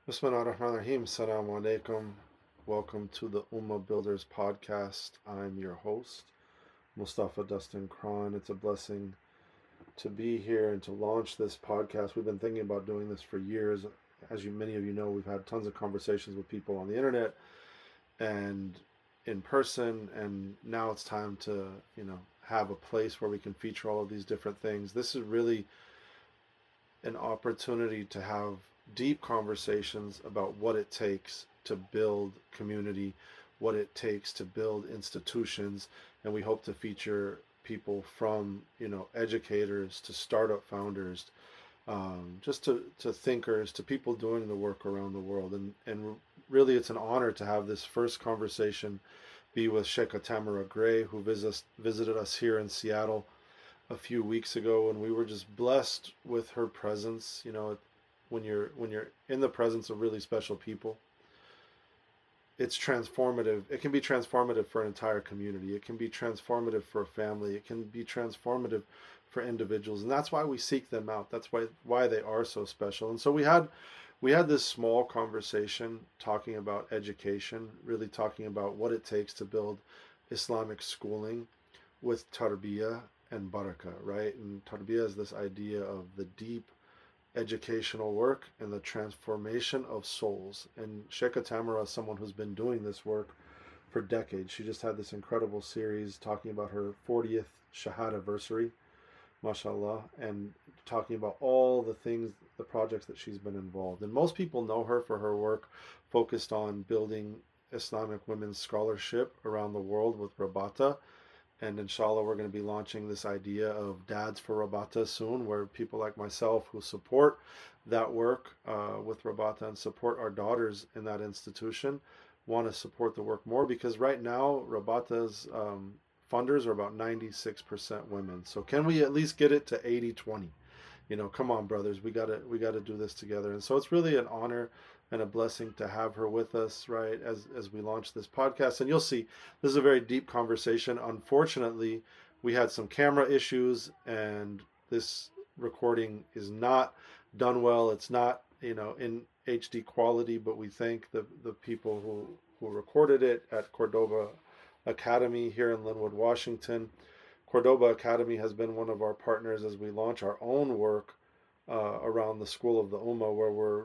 Bismillahirrahmanirrahim. Assalamu alaikum. Welcome to the Ummah Builders podcast. I'm your host, Mustafa Dustin Khan. It's a blessing to be here and to launch this podcast. We've been thinking about doing this for years. As many of you know, we've had tons of conversations with people on the internet and in person, and now it's time to, have a place where we can feature all of these different things. This is really an opportunity to have deep conversations about what it takes to build community, what it takes to build institutions, and we hope to feature people from educators to startup founders, just to thinkers, to people doing the work around the world, and really it's an honor to have this first conversation be with Shaykha Tamara Gray, who visited us here in Seattle a few weeks ago, and we were just blessed with her presence. When you're in the presence of really special people, it's transformative. It can be transformative for an entire community. It can be transformative for a family. It can be transformative for individuals, and that's why we seek them out. That's why they are so special. And so we had this small conversation talking about education, really talking about what it takes to build Islamic schooling with Tarbiya and Baraka, right? And Tarbiya is this idea of the deep educational work and the transformation of souls. And Sheikha Tamara is someone who's been doing this work for decades. She just had this incredible series talking about her 40th Shahada anniversary, mashallah, and talking about all the things, the projects that she's been involved in. Most people know her for her work focused on building Islamic women's scholarship around the world with Rabata, and inshallah, we're going to be launching this idea of Dads for Rabata soon, where people like myself who support that work with Rabata and support our daughters in that institution want to support the work more, because right now Rabata's funders are about 96% women. So can we at least get it to 80-20? Come on, brothers, we gotta do this together. And so it's really an honor and a blessing to have her with us, right, as we launch this podcast. And you'll see, this is a very deep conversation. Unfortunately, we had some camera issues, and this recording is not done well. It's not, in HD quality, but we thank the people who recorded it at Cordoba Academy here in Linwood, Washington. Cordoba Academy has been one of our partners as we launch our own work around the School of the Ummah, where we're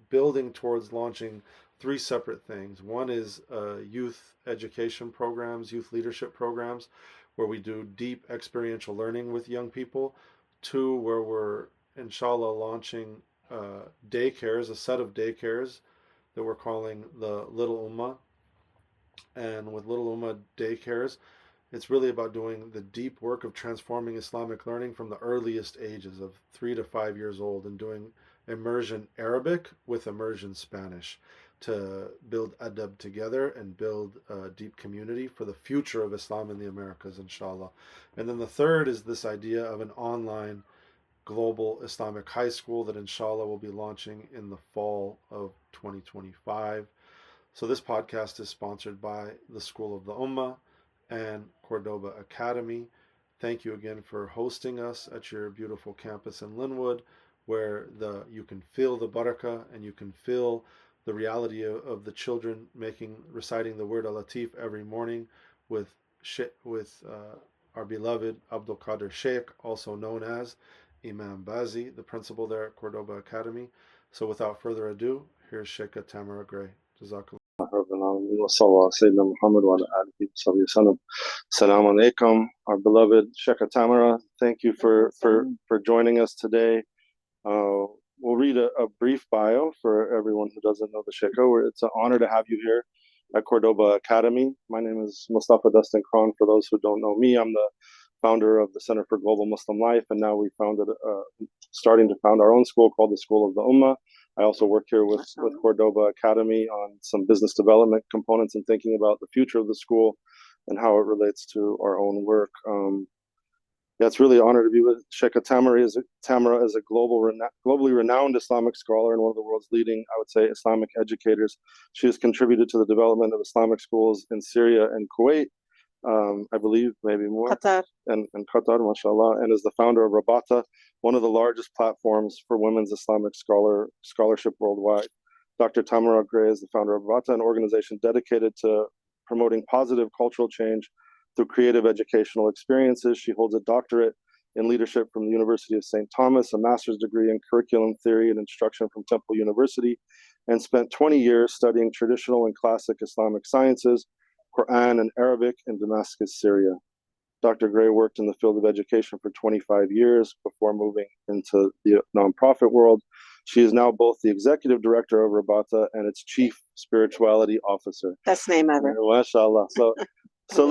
building towards launching three separate things. One is youth education programs, youth leadership programs, where we do deep experiential learning with young people. Two, where we're inshallah launching daycares, a set of daycares that we're calling the Little Ummah. And with Little Ummah daycares, it's really about doing the deep work of transforming Islamic learning from the earliest ages of 3 to 5 years old, and doing immersion Arabic with immersion Spanish to build adab together and build a deep community for the future of Islam in the Americas, inshallah. And then the third is this idea of an online global Islamic high school that inshallah will be launching in the fall of 2025. So this podcast is sponsored by the School of the Ummah and Cordoba Academy. Thank you again for hosting us at your beautiful campus in Linwood, where you can feel the Baraka and you can feel the reality of the children reciting the word Al-Latif every morning with our beloved Abdul Qadir Sheikh, also known as Imam Bazi, the principal there at Cordoba Academy. So without further ado, here's Shaykha Tamara Gray. Jazakallah. رب العالمين وصلى الله سيدنا محمد وعلى آله وصحبه وسلم. Assalamu alaikum, our beloved Shaykha Tamara. Thank you for joining us today. We'll read a brief bio for everyone who doesn't know the Shaykha. It's an honor to have you here at Cordoba Academy. My name is Mustafa Dustin Khan. For those who don't know me, I'm the founder of the Center for Global Muslim Life, and now we starting to found our own school called the School of the Ummah. I also work here with Cordoba Academy on some business development components and thinking about the future of the school and how it relates to our own work. It's really an honor to be with Shaykha Tamara. Tamara is a globally renowned Islamic scholar and one of the world's leading, I would say, Islamic educators. She has contributed to the development of Islamic schools in Syria and Kuwait, I believe maybe more, Qatar. and Qatar, mashallah, and is the founder of Rabata, one of the largest platforms for women's Islamic scholarship worldwide. Dr. Tamara Gray is the founder of Rabata, an organization dedicated to promoting positive cultural change through creative educational experiences. She holds a doctorate in leadership from the University of St. Thomas, a master's degree in curriculum theory and instruction from Temple University, and spent 20 years studying traditional and classic Islamic sciences, Quran and Arabic in Damascus, Syria. Dr. Gray worked in the field of education for 25 years before moving into the nonprofit world. She is now both the executive director of Rabata and its chief spirituality officer. Best name ever. MashaAllah. So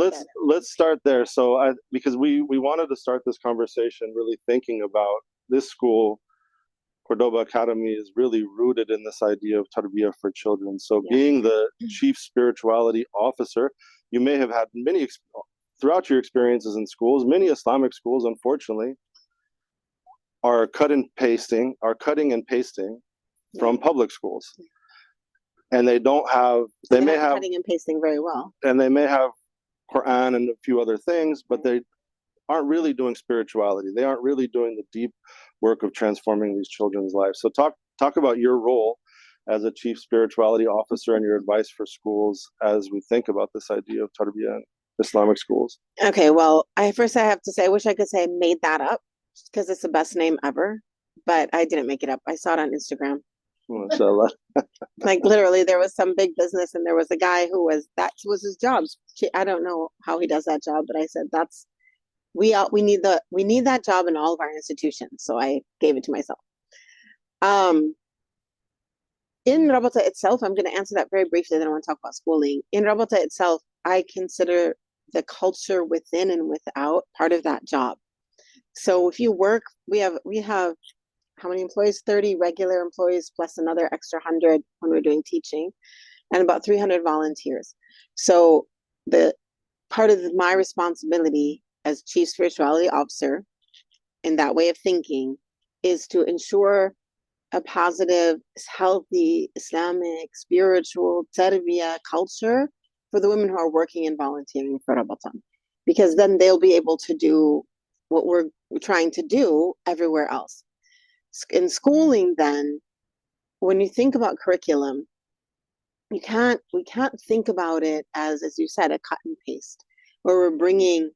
let's start there. So because we wanted to start this conversation really thinking about this school, Cordoba Academy, is really rooted in this idea of Tarbiya for children. So being the chief spirituality officer, you may have had many throughout your experiences in schools. Many Islamic schools, unfortunately, are cutting and pasting from public schools, and they don't have. They may have cutting and pasting very well, and they may have Quran and a few other things, but they aren't really doing spirituality. They aren't really doing the deep work of transforming these children's lives. So talk about your role as a chief spirituality officer and your advice for schools as we think about this idea of Tarbiya in Islamic schools. Okay, well, I have to say, I wish I could say I made that up because it's the best name ever, but I didn't make it up. I saw it on Instagram. MashaAllah. Like literally, there was some big business, and there was a guy that was his job. I don't know how he does that job, but I said we need that job in all of our institutions. So I gave it to myself. In Rabata itself, I'm going to answer that very briefly. Then I want to talk about schooling. In Rabata itself, I consider the culture within and without part of that job. So if you work, we have how many employees? 30 regular employees plus another extra 100 when we're doing teaching, and about 300 volunteers. So the part of my responsibility as chief spirituality officer in that way of thinking is to ensure a positive, healthy, Islamic, spiritual, Tarbiya culture for the women who are working and volunteering for Rabata. Because then they'll be able to do what we're trying to do everywhere else. In schooling, then, when you think about curriculum, we can't think about it as you said, a cut and paste, where we're bringing.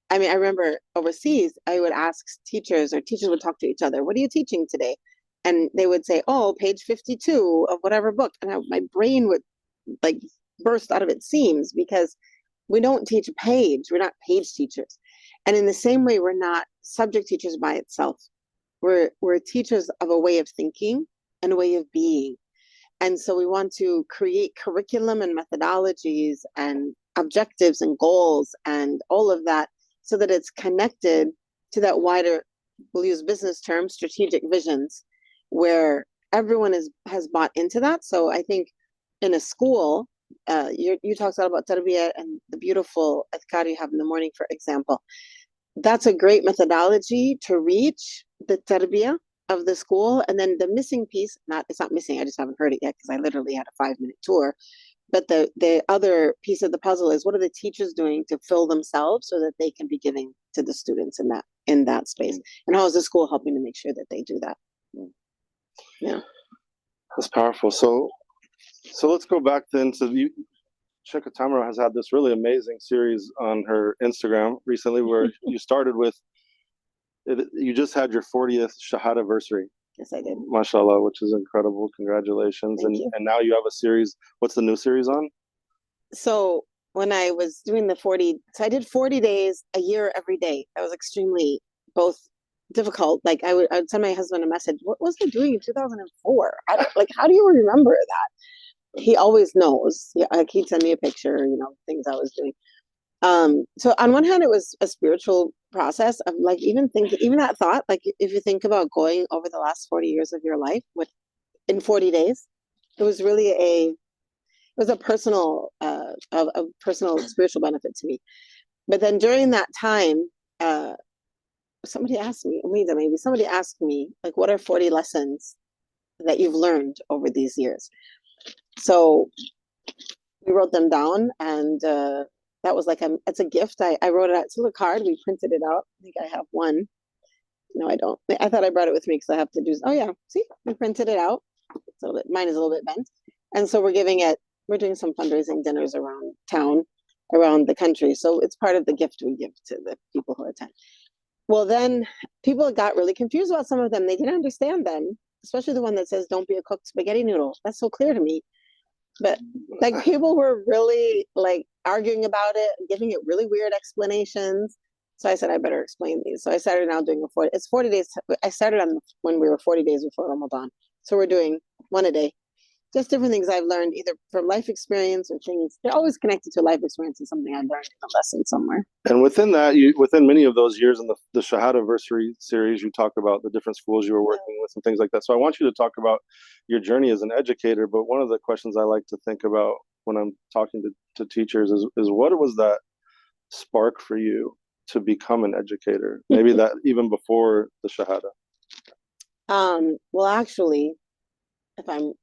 I mean, I remember overseas, I would ask teachers, or teachers would talk to each other, "What are you teaching today?" And they would say, "Oh, page 52 of whatever book," and my brain would like burst out of its seams, because we don't teach a page. We're not page teachers. And in the same way, we're not subject teachers by itself. We're teachers of a way of thinking and a way of being. And so we want to create curriculum and methodologies and objectives and goals and all of that, so that it's connected to that wider, we'll use business terms, strategic visions, where everyone has bought into that. So I think in a school, you talked about Tarbiya and the beautiful adhkar you have in the morning, for example. That's a great methodology to reach the Tarbiya of the school. And then the missing piece, it's not missing, I just haven't heard it yet because I literally had a 5-minute tour. But the other piece of the puzzle is, what are the teachers doing to fill themselves so that they can be giving to the students in that space? And how is the school helping to make sure that they do that? Yeah. That's powerful. So let's go back then to Shaykha Tamara has had this really amazing series on her Instagram recently, where you started with, you just had your 40th Shahada anniversary. Yes, I did. MashaAllah, which is incredible. Congratulations. Thank you. And now you have a series. What's the new series on? So when I was doing I did 40 days a year every day. That was extremely both difficult. Like I would send my husband a message. What was I doing in 2004? How do you remember that? He always knows. Yeah, like he'd send me a picture, things I was doing. So on one hand, it was a spiritual process of like even that thought, like if you think about going over the last 40 years of your life in 40 days, it was really a personal a personal spiritual benefit to me. But then during that time, somebody asked me, like, what are 40 lessons that you've learned over these years? So we wrote them down, and that was it's a gift. I wrote it out. It's a little card. We printed it out. I think I have one. No, I don't. I thought I brought it with me because I have to do. Oh yeah, see, we printed it out. So mine is a little bit bent. And so we're doing some fundraising dinners around town, around the country. So it's part of the gift we give to the people who attend. Well, then people got really confused about some of them. They didn't understand them, especially the one that says, don't be a cooked spaghetti noodle. That's so clear to me. But like people were really like arguing about it, giving it really weird explanations. So I said, I better explain these. So I started now doing it's 40 days. I started on when we were 40 days before Ramadan. So we're doing one a day. Just different things I've learned either from life experience or things. They're always connected to life experience and something I learned in a lesson somewhere. And within that, within many of those years in the Shahadaversary series, you talk about the different schools you were working with and things like that. So I want you to talk about your journey as an educator. But one of the questions I like to think about when I'm talking to teachers is what was that spark for you to become an educator? Maybe that even before the Shahada. Well, actually, if I'm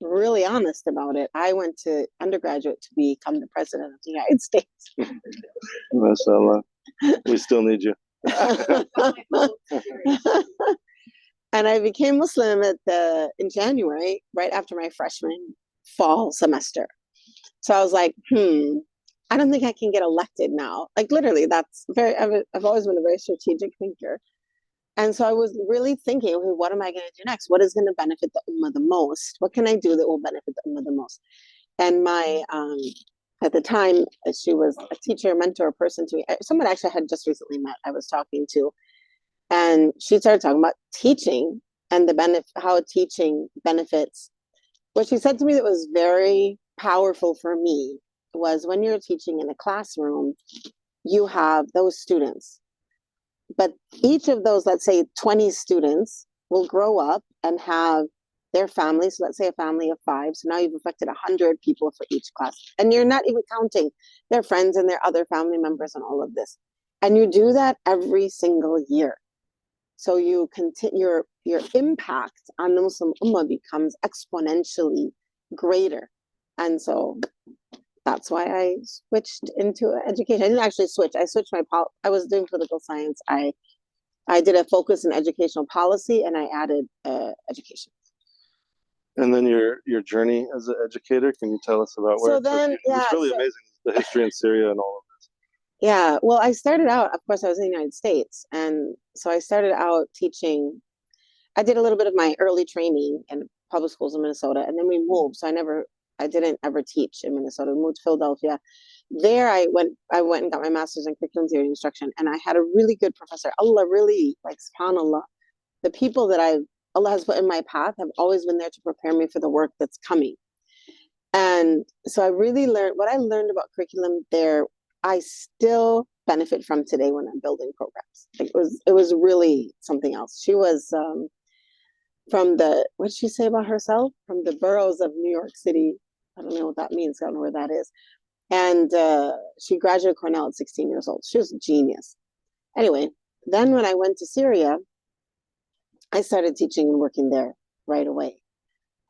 really honest about it, I went to undergraduate to become the president of the United States. MashaAllah. We still need you. And I became Muslim in January, right after my freshman fall semester. So I was like, I don't think I can get elected now. Like literally, I've always been a very strategic thinker. And so I was really thinking, okay, what am I going to do next? What is going to benefit the Ummah the most? What can I do that will benefit the Ummah the most? And my, at the time, she was a teacher, mentor, person to me. Someone actually I had just recently met, I was talking to. And she started talking about teaching and how teaching benefits. What she said to me that was very powerful for me was when you're teaching in a classroom, you have those students. But each of those, let's say 20 students, will grow up and have their families. So let's say a family of 5. So now you've affected 100 people for each class. And you're not even counting their friends and their other family members and all of this. And you do that every single year. So you continue, your impact on the Muslim Ummah becomes exponentially greater. And so that's why I switched into education. I didn't actually switch. I was doing political science. I did a focus in educational policy and I added education. And then your journey as an educator, can you tell us about where it's really amazing, the history in Syria and all of this. Yeah, well, I started out, of course, I was in the United States. And so I started out teaching. I did a little bit of my early training in public schools in Minnesota, and then we moved. So I didn't ever teach in Minnesota. We moved to Philadelphia. There I went and got my master's in curriculum theory and instruction. And I had a really good professor. Allah really, like, subhanAllah, the people that Allah has put in my path have always been there to prepare me for the work that's coming. And so I really learned what I learned about curriculum there. I still benefit from today when I'm building programs. It was really something else. She was from what did she say about herself? From the boroughs of New York City. I don't know what that means. I don't know where that is. And she graduated Cornell at 16 years old. She was a genius. Anyway, then when I went to Syria, I started teaching and working there right away.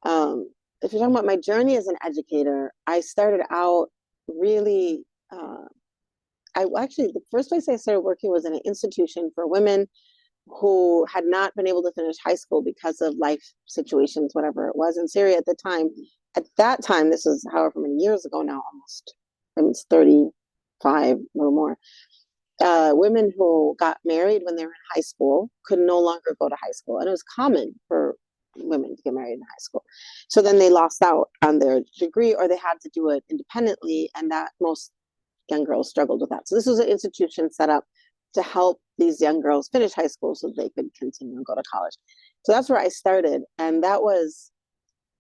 If you're talking about my journey as an educator, I started out really, the first place I started working was in an institution for women who had not been able to finish high school because of life situations, whatever it was in Syria at the time. At that time, this was however many years ago now, almost 35, a little more. Women who got married when they were in high school could no longer go to high school. And it was common for women to get married in high school. So then they lost out on their degree or they had to do it independently. And that most young girls struggled with that. So this was an institution set up to help these young girls finish high school so they could continue and go to college. So that's where I started. And that was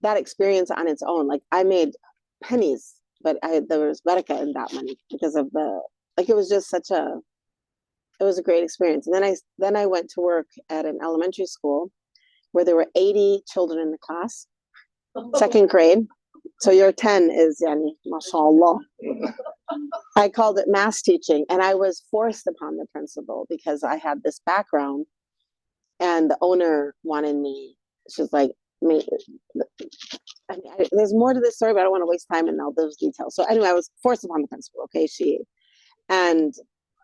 that experience on its own. Like I made pennies, but there was Baraka in that money because of it was just it was a great experience. And then I went to work at an elementary school where there were 80 children in the class, second grade. So your 10 is, yani, mashallah. I called it mass teaching, and I was forced upon the principal because I had this background, and the owner wanted me. She's like, there's more to this story, but I don't want to waste time in all those details. So anyway, I was forced upon the principal. Okay,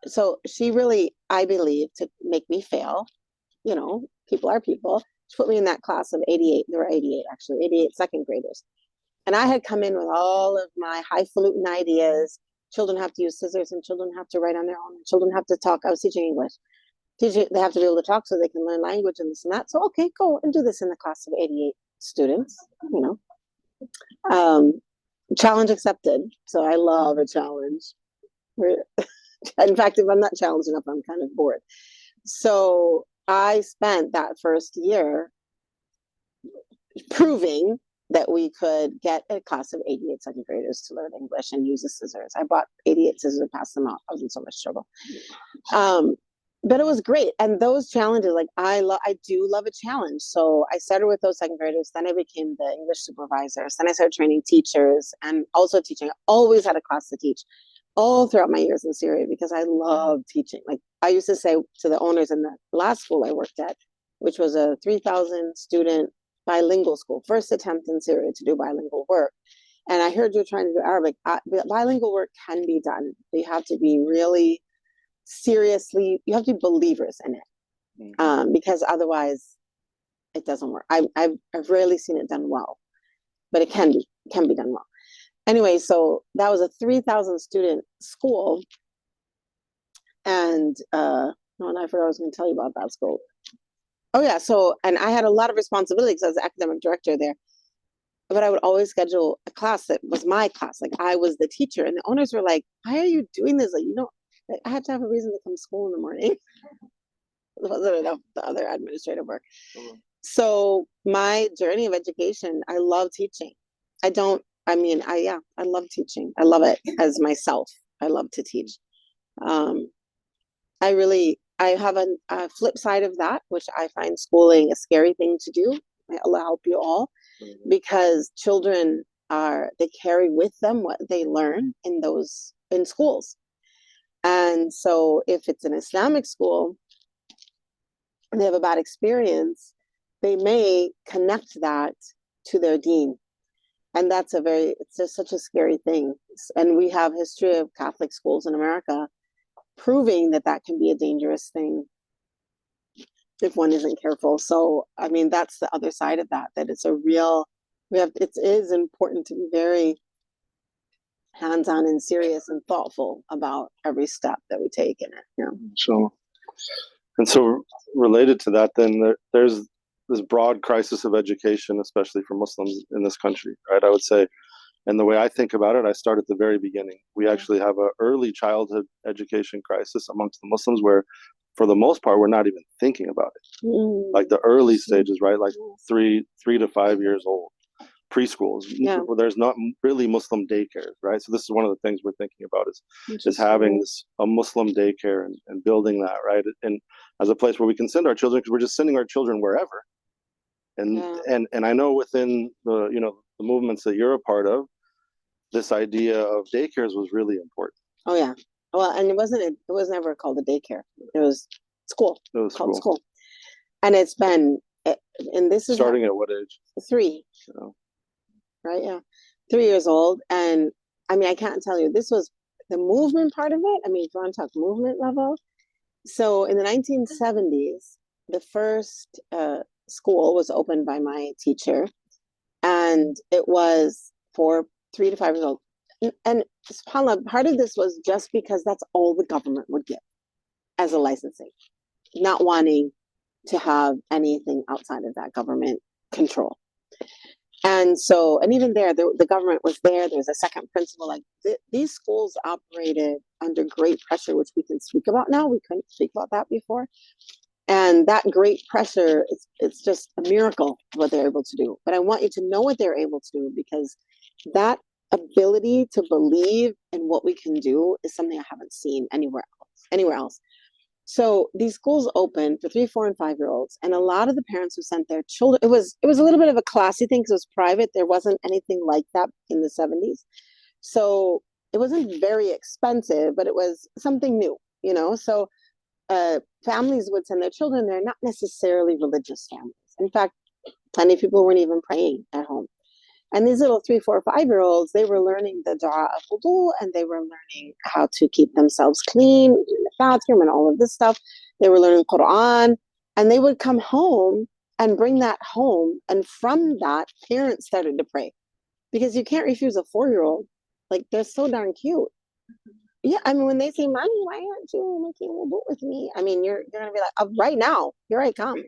so she really, I believe, to make me fail. You know, people are people. She put me in that class of 88. There were 88 actually, 88 second graders. And I had come in with all of my highfalutin ideas. Children have to use scissors, and children have to write on their own. Children have to talk. I was teaching English. They have to be able to talk so they can learn language and this and that. So, okay, go and do this in the class of 88 students, challenge accepted. So I love a challenge. In fact, if I'm not challenged enough, I'm kind of bored. So I spent that first year proving that we could get a class of 88 second graders to learn English and use the scissors. I bought 88 scissors and passed them out. I was in so much trouble. But it was great. And those challenges, like I do love a challenge. So I started with those second graders. Then I became the English supervisors. Then I started training teachers and also teaching. I always had a class to teach all throughout my years in Syria because I love teaching. Like I used to say to the owners in the last school I worked at, which was a 3,000 student bilingual school, first attempt in Syria to do bilingual work. And I heard you're trying to do Arabic. Bilingual work can be done. You have to be really seriously, you have to be believers in it, because otherwise it doesn't work. I've rarely seen it done well, but it can be done well. Anyway, so that was a 3,000 student school, and I forgot I was going to tell you about that school. Oh yeah, so and I had a lot of responsibility because I was the academic director there. But I would always schedule a class that was my class, like I was the teacher, and the owners were like, "Why are you doing this? Like, I had to have a reason to come to school in the morning." The other administrative work. Mm-hmm. So my journey of education, I love teaching. I love teaching. I love it as myself. I love to teach. I have a flip side of that, which I find schooling a scary thing to do. I'll help you all, because children they carry with them what they learn in schools. And so if it's an Islamic school and they have a bad experience, they may connect that to their deen. And it's just such a scary thing. And we have history of Catholic schools in America proving that can be a dangerous thing if one isn't careful. So, I mean, that's the other side of that it's it is important to be very hands-on and serious and thoughtful about every step that we take in it. So related to that, then there's this broad crisis of education, especially for Muslims in this country, right? I would say, and the way I think about it, I start at the very beginning. We actually have an early childhood education crisis amongst the Muslims where, for the most part, we're not even thinking about it. Like the early stages, right? Like 3 to 5 years old, preschools. Where there's not really Muslim daycares, right? So this is one of the things we're thinking about is having a Muslim daycare and building that, right? And as a place where we can send our children, because we're just sending our children wherever. And I know within the movements that you're a part of, this idea of daycares was really important. Oh yeah. Well, and it was never called a daycare. It was school. It was called school. And it's been, and this is starting at what age? 3. Right? Yeah. 3 years old. And I mean, I can't tell you, this was the movement part of it. I mean, if you want to talk movement level. So in the 1970s, the first school was opened by my teacher, and it was for 3 to 5 years old. And subhanAllah, part of this was just because that's all the government would give as a licensing, not wanting to have anything outside of that government control. And so, and even there, the government was there. There was a second principal. Like these schools operated under great pressure, which we can speak about now. We couldn't speak about that before. And that great pressure, it's just a miracle what they're able to do. But I want you to know what they're able to do, because that ability to believe in what we can do is something I haven't seen anywhere else. So these schools open for 3, 4, and 5-year-olds, and a lot of the parents who sent their children, it was a little bit of a classy thing because it was private. There wasn't anything like that in the 70s. So it wasn't very expensive, but it was something new, So families would send their children. They're not necessarily religious families. In fact, plenty of people weren't even praying at home. And these little 3, 4, 5-year-olds, they were learning the dua of wudu, and they were learning how to keep themselves clean in the bathroom and all of this stuff. They were learning Quran, and they would come home and bring that home. And from that, parents started to pray. because you can't refuse a 4-year-old. Like, they're so darn cute. Yeah, I mean, when they say, "Mommy, why aren't you making wudu with me?" I mean, you're gonna be like, "Right now, here I come."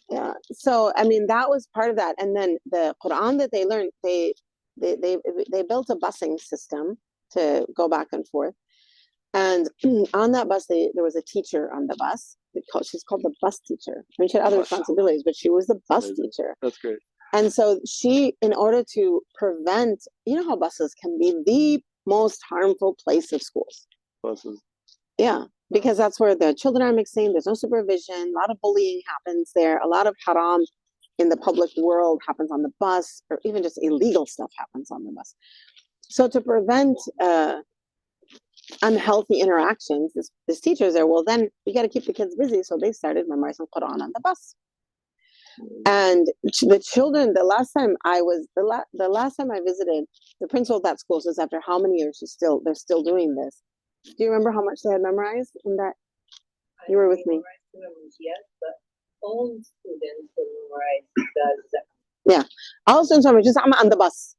Yeah. So, I mean, that was part of that. And then the Quran that they learned, they built a busing system to go back and forth. And on that bus, there was a teacher on the bus. She's called the bus teacher. I mean, she had other responsibilities, but she was the bus teacher. That's great. And so she, in order to prevent, you know how buses can be the most harmful place of schools. Buses. Yeah, because that's where the children are mixing. There's no supervision. A lot of bullying happens there. A lot of haram in the public world happens on the bus, or even just illegal stuff happens on the bus. So to prevent unhealthy interactions, this teacher's there. Well, then we got to keep the kids busy, so they started memorizing Quran on the bus. And the children, the last time I visited, the principal of that school says, after how many years they're still doing this. Do you remember how much they had memorized in that? You were with me. Yes, but all students memorize. Yeah, all students memorize. Just I'm on the bus.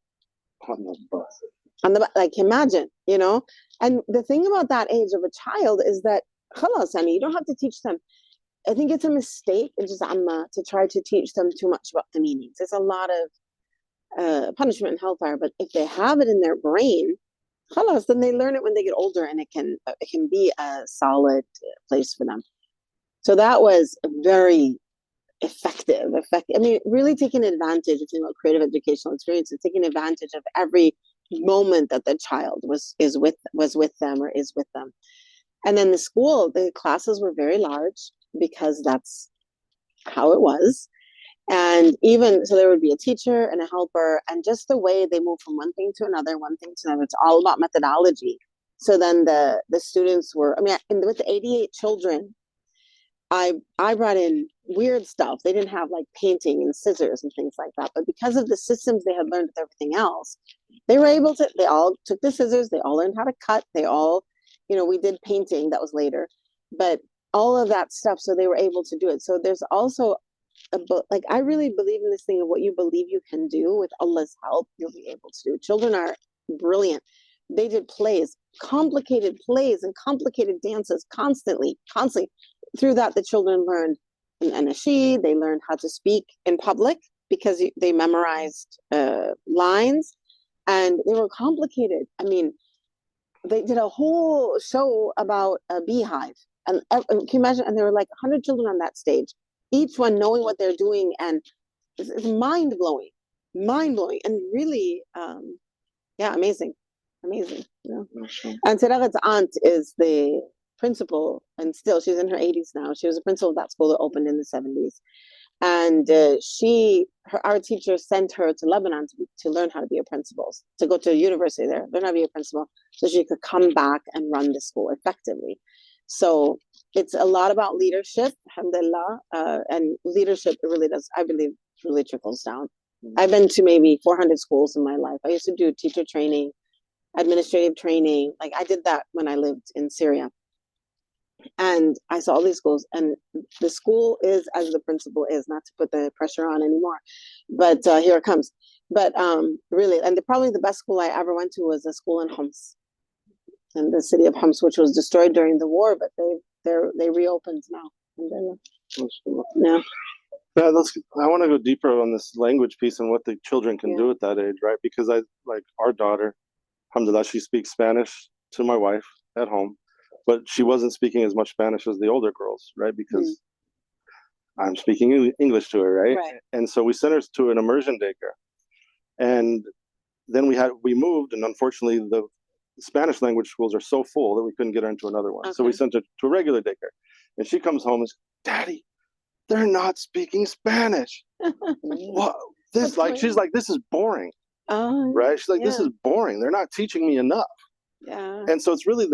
On the bus. On the like, imagine, you know. And the thing about that age of a child is that, khalas, honey, you don't have to teach them. I think it's a mistake, to try to teach them too much about the meanings. There's a lot of punishment and hellfire, but if they have it in their brain, khalas, then they learn it when they get older, and it can be a solid place for them. So that was very effective. I mean, really taking advantage of creative educational experiences, taking advantage of every moment that the child was with them or is with them. And then the classes were very large, because that's how it was. And even so, there would be a teacher and a helper, and just the way they move from one thing to another, it's all about methodology. So then the students were, I mean, with the 88 children, I brought in weird stuff. They didn't have like painting and scissors and things like that, but because of the systems they had learned with everything else, they all took the scissors, they all learned how to cut, they all, we did painting, that was later, but all of that stuff, so they were able to do it. So there's also I really believe in this thing of what you believe you can do with Allah's help, you'll be able to do. Children are brilliant. They did complicated plays and complicated dances constantly. Through that, the children learned an anashid, they learned how to speak in public because they memorized lines, and they were complicated. I mean, they did a whole show about a beehive, and can you imagine? And there were like 100 children on that stage, each one knowing what they're doing, and it's mind blowing, and really, amazing. Yeah. And Saragat's aunt is the principal, and still she's in her 80s now. She was a principal of that school that opened in the 70s, and our teacher sent her to Lebanon to learn how to be a principal, to go to a university there, learn how to be a principal, so she could come back and run the school effectively. So it's a lot about leadership, alhamdulillah, and leadership, it really does, I believe, really trickles down. I've been to maybe 400 schools in my life. I used to do teacher training, administrative training. Like, I did that when I lived in Syria. And I saw all these schools, and the school is as the principal is, not to put the pressure on anymore, but here it comes. But really, and probably the best school I ever went to was a school in Homs, in the city of Homs, which was destroyed during the war, but they reopened now. Yeah. Yeah, I want to go deeper on this language piece and what the children can do at that age, right? Because our daughter, alhamdulillah, she speaks Spanish to my wife at home, but she wasn't speaking as much Spanish as the older girls, right? Because I'm speaking English to her, right? And so we sent her to an immersion daycare, and then we moved, and unfortunately the Spanish language schools are so full that we couldn't get her into another one. Okay. So we sent her to a regular daycare, and she comes home and says, "Daddy, they're not speaking Spanish." What? She's like, "This is boring." Right? She's like, "This is boring. They're not teaching me enough." Yeah. And so it's really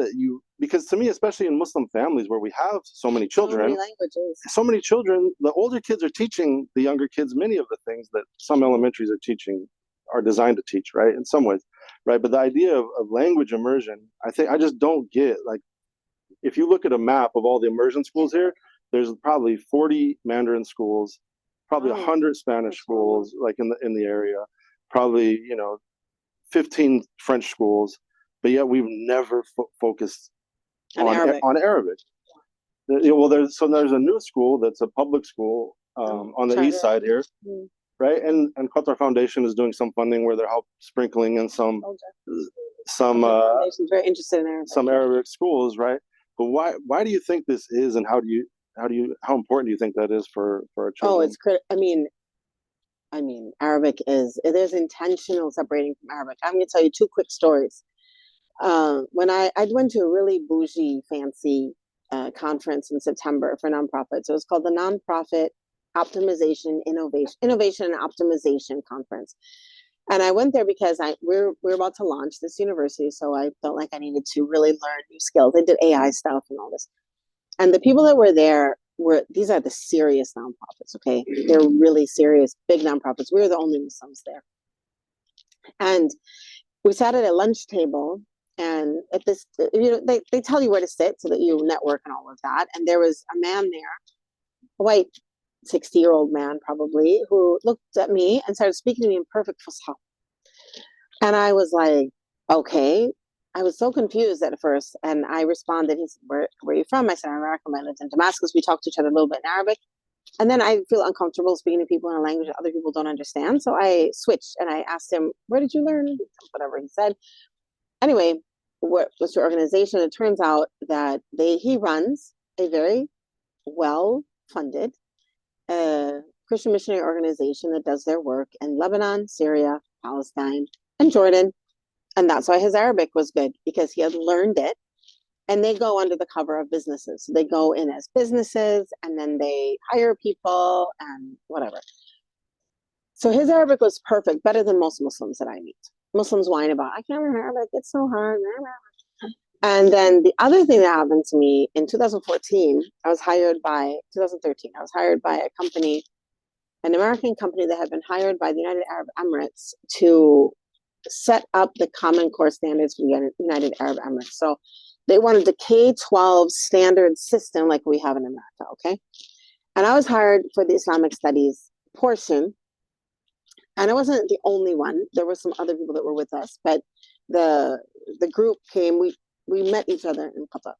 because to me, especially in Muslim families where we have so many children, the older kids are teaching the younger kids many of the things that some elementaries are designed to teach, right? In some ways, right? But the idea of language immersion, I just don't get, like, if you look at a map of all the immersion schools here, there's probably 40 Mandarin schools, probably 100 Spanish schools, like in the area, probably, 15 French schools, but yet we've never focused On Arabic. on Arabic. Well, there's a new school that's a public school on the east side here, right? And Qatar Foundation is doing some funding where they're sprinkling in some very interested in Arabic. Some Arabic schools, right? But why do you think this is, and how important do you think that is for our children? Oh, it's critical. I mean, Arabic there's intentional separating from Arabic. I'm going to tell you two quick stories. When I went to a really bougie, fancy conference in September for nonprofits. It was called the Nonprofit Optimization Innovation and Optimization Conference. And I went there because we're about to launch this university, so I felt like I needed to really learn new skills. They did AI stuff and all this. And the people that were there these are the serious nonprofits, okay? They're really serious, big nonprofits. We were the only Muslims there. And we sat at a lunch table, and at this, they tell you where to sit so that you network and all of that. And there was a man there, a white 60-year-old man probably, who looked at me and started speaking to me in perfect Fusha. And I was like, okay. I was so confused at first, and I responded. He said, where are you from? I said, I'm American. I lived in Damascus. We talked to each other a little bit in Arabic. And then I feel uncomfortable speaking to people in a language that other people don't understand. So I switched, and I asked him, where did you learn? Whatever he said. Anyway, what's your organization? It turns out that he runs a very well-funded Christian missionary organization that does their work in Lebanon, Syria, Palestine, and Jordan. And that's why his Arabic was good, because he had learned it. And they go under the cover of businesses. So they go in as businesses, and then they hire people and whatever. So his Arabic was perfect, better than most Muslims that I meet. Muslims whine about, I can't learn Arabic, it's so hard. And then the other thing that happened to me in 2013, 2013, I was hired by a company, an American company that had been hired by the United Arab Emirates to set up the Common Core standards for the United Arab Emirates. So they wanted the K-12 standard system like we have in America, okay? And I was hired for the Islamic studies portion. And I wasn't the only one. There were some other people that were with us, but the group came, we met each other in Qatar.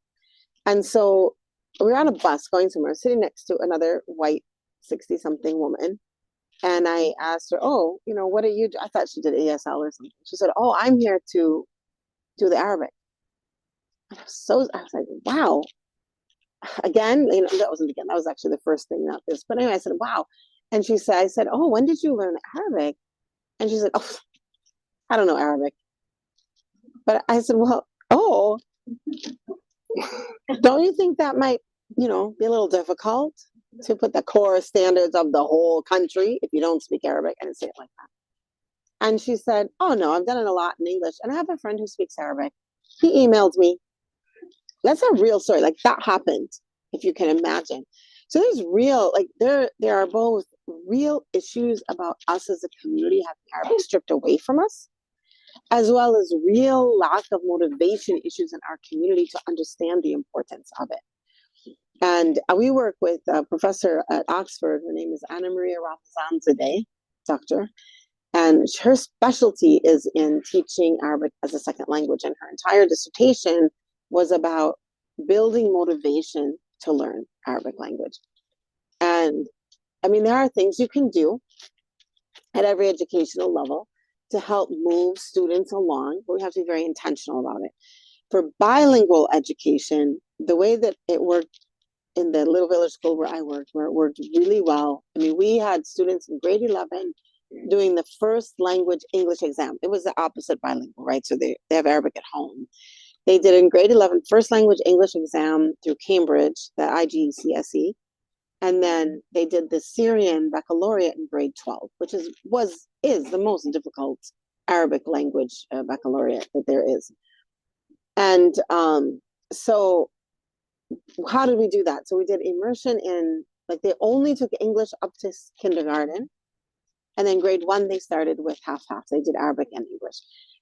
And so we were on a bus going somewhere, sitting next to another white 60-something woman. And I asked her, oh, what do you do? I thought she did ASL or something. She said, oh, I'm here to do the Arabic. And I was like, wow. Again, that was actually the first thing, not this. But anyway, I said, wow. And I said, oh, when did you learn Arabic? And she said, oh, I don't know Arabic. But I said, well, don't you think that might, be a little difficult to put the core standards of the whole country if you don't speak Arabic? I didn't say it like that. And she said, oh, no, I've done it a lot in English. And I have a friend who speaks Arabic. He emailed me. That's a real story. Like, that happened, if you can imagine. So there's real, there are both real issues about us as a community having Arabic stripped away from us, as well as real lack of motivation issues in our community to understand the importance of it. And we work with a professor at Oxford. Her name is Anna Maria Rafsanzadeh, doctor. And her specialty is in teaching Arabic as a second language. And her entire dissertation was about building motivation to learn Arabic language. And there are things you can do at every educational level to help move students along, but we have to be very intentional about it. For bilingual education, the way that it worked in the little village school where I worked, where it worked really well. We had students in grade 11 doing the first language English exam. It was the opposite bilingual, right? So they have Arabic at home. They did in grade 11 first language English exam through Cambridge, the IGCSE. And then they did the Syrian baccalaureate in grade 12, which is the most difficult Arabic language baccalaureate that there is. And so how did we do that? So we did immersion in, they only took English up to kindergarten. And then grade 1, they started with half-half. They did Arabic and English.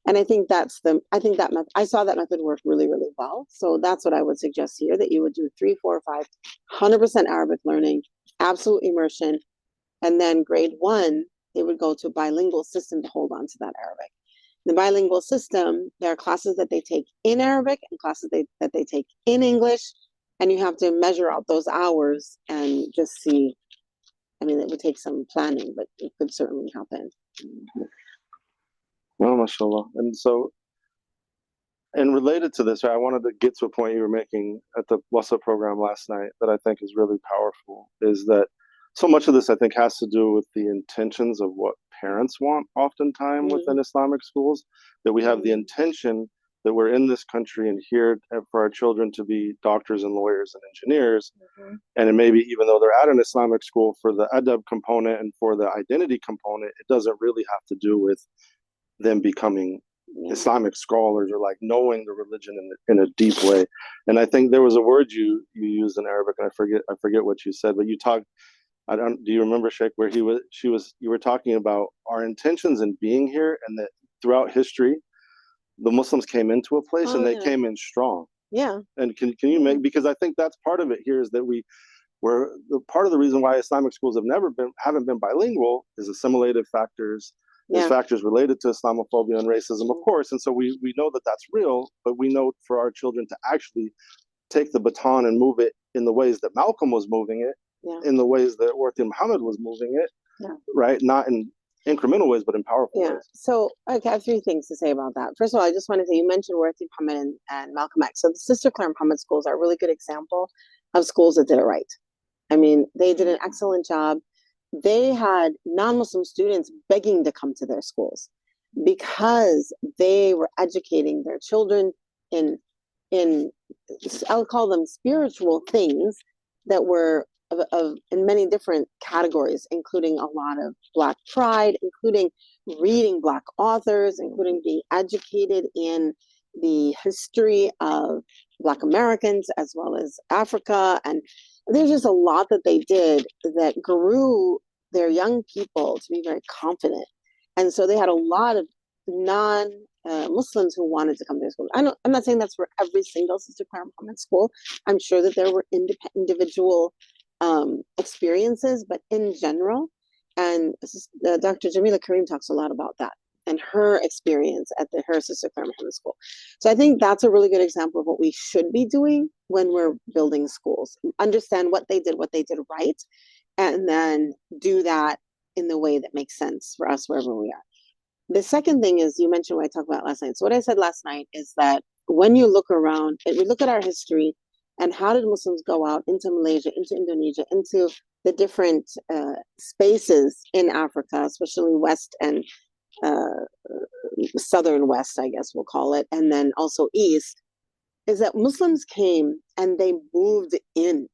And I think I saw that method work really, really well. So that's what I would suggest here, that you would do 3, 4, 5, 100% Arabic learning, absolute immersion. And then grade 1 they would go to a bilingual system to hold on to that Arabic. The bilingual system, there are classes that they take in Arabic and classes that they take in English, and you have to measure out those hours and just see. I mean, it would take some planning, but it could certainly happen. Well, mashallah. And so, and related to this, I wanted to get to a point you were making at the WhatsApp program last night that I think is really powerful, is that so much of this, I think, has to do with the intentions of what parents want oftentimes within Islamic schools, that we have the intention that we're in this country and here for our children to be doctors and lawyers and engineers. And maybe even though they're at an Islamic school, for the adab component and for the identity component, it doesn't really have to do with them becoming Islamic scholars or like knowing the religion in a deep way. And I think there was a word you used in Arabic, and I forget what you said, but you talked. Do you remember, Sheikh, where you were talking about our intentions in being here, and that throughout history, the Muslims came into a place and they came in strong. Yeah. And can you make, because I think that's part of it here, is that we're part of the reason why Islamic schools haven't been bilingual is assimilative factors. There's factors related to Islamophobia and racism, of course. And so we know that that's real, but we know for our children to actually take the baton and move it in the ways that Malcolm was moving it, in the ways that Warthi Muhammad was moving it, right? Not in incremental ways, but in powerful ways. So I have three things to say about that. First of all, I just want to say, you mentioned Warthi Muhammad and Malcolm X. So the Sister Claire Muhammad schools are a really good example of schools that did it right. I mean, they did an excellent job. They had non-Muslim students begging to come to their schools because they were educating their children in I'll call them spiritual things that were in many different categories, including a lot of Black pride, including reading Black authors, including being educated in the history of Black Americans as well as Africa. And there's just a lot that they did that grew their young people to be very confident. And so they had a lot of non-Muslims who wanted to come to their school. I'm not saying that's for every single Sister Claire Muhammad school. I'm sure that there were individual experiences, but in general, and Dr. Jamila Kareem talks a lot about that and her experience at her Sister Claire Muhammad school. So I think that's a really good example of what we should be doing when we're building schools. Understand what they did right, and then do that in the way that makes sense for us wherever we are. The second thing is, you mentioned what I talked about last night. So what I said last night is that when you look around and we look at our history and how did Muslims go out into Malaysia, into Indonesia, into the different spaces in Africa, especially West and Southern West, I guess we'll call it, and then also East, is that Muslims came and they moved in.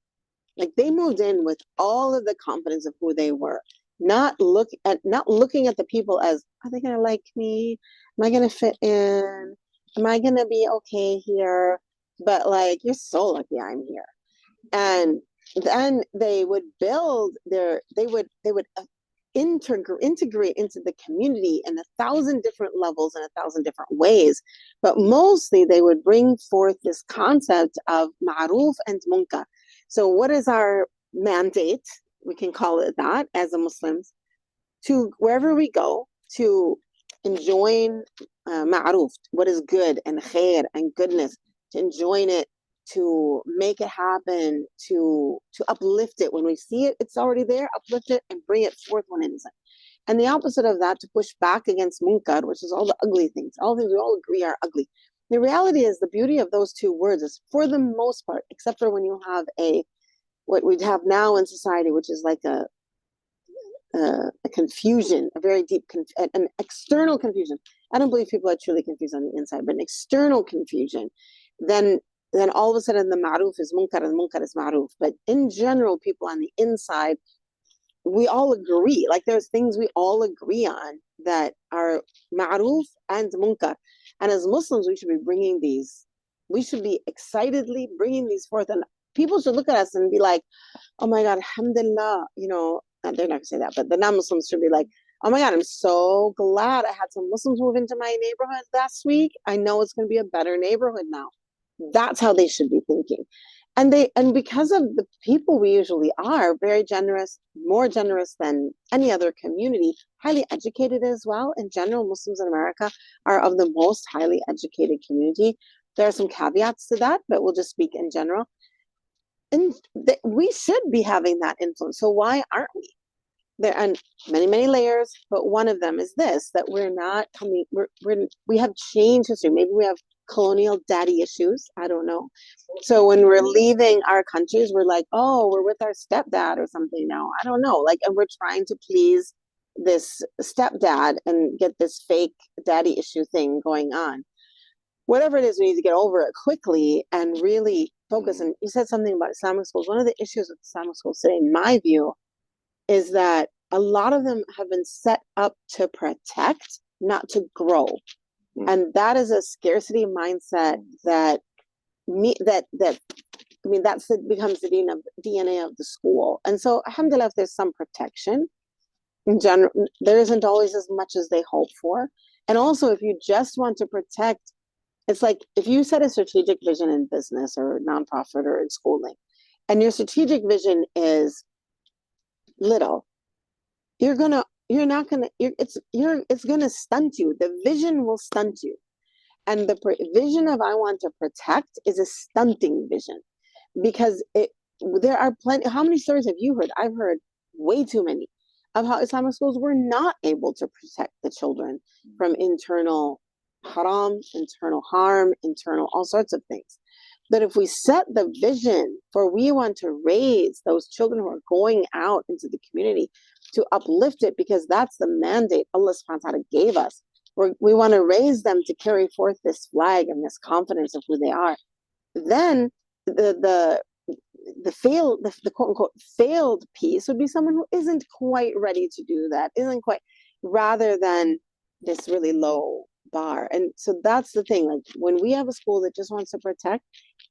Like they moved in with all of the confidence of who they were, not looking at the people as, are they gonna like me? Am I gonna fit in? Am I gonna be okay here? But like, you're so lucky I'm here. And then they would integrate into the community in 1,000 different levels in 1,000 different ways. But mostly they would bring forth this concept of ma'ruf and munkar. So what is our mandate? We can call it that as a Muslims, to wherever we go, to enjoin ma'ruf, what is good and khair and goodness, to enjoin it, to make it happen, to uplift it. When we see it, it's already there, uplift it and bring it forth when it isn't. And the opposite of that, to push back against munkar, which is all the ugly things, all things we all agree are ugly. The reality is the beauty of those two words is, for the most part, except for when you have what we have now in society, which is like a confusion, a very deep, an external confusion. I don't believe people are truly confused on the inside, but an external confusion. Then all of a sudden the ma'ruf is munkar and munkar is ma'ruf. But in general, people on the inside, we all agree. Like there's things we all agree on that are ma'ruf and munkar. And as Muslims, we should be bringing these. We should be excitedly bringing these forth, and people should look at us and be like, "Oh my God, alhamdulillah." You know, they're not gonna say that, but the non-Muslims should be like, "Oh my God, I'm so glad I had some Muslims move into my neighborhood last week. I know it's gonna be a better neighborhood now." That's how they should be thinking. and because of the people we usually are, very generous, more generous than any other community, highly educated as well. In general, Muslims in America are of the most highly educated community. There are some caveats to that, but we'll just speak in general. And we should be having that influence. So why aren't we? There are many layers, but one of them is this: that we're not coming. We have changed history. Maybe we have colonial daddy issues. I don't know. So when we're leaving our countries, we're like, oh, we're with our stepdad or something now. I don't know. Like, and we're trying to please this stepdad and get this fake daddy issue thing going on. Whatever it is, we need to get over it quickly and really focus. And you said something about Islamic schools. One of the issues with Islamic schools today, in my view, is that a lot of them have been set up to protect, not to grow. And that is a scarcity mindset that becomes the DNA of the school. And so, alhamdulillah, if there's some protection, in general, there isn't always as much as they hope for. And also, if you just want to protect, it's like if you set a strategic vision in business or nonprofit or in schooling, and your strategic vision is little, it's gonna stunt you. The vision will stunt you. And the vision of I want to protect is a stunting vision, because there are plenty. How many stories have you heard? I've heard way too many of how Islamic schools were not able to protect the children from internal haram, internal harm, internal all sorts of things. But if we set the vision for we want to raise those children who are going out into the community to uplift it, because that's the mandate Allah subhanahu wa ta'ala gave us. We want to raise them to carry forth this flag and this confidence of who they are. Then the quote unquote failed piece would be someone who isn't quite ready to do that, rather than this really low bar. And so that's the thing. Like when we have a school that just wants to protect,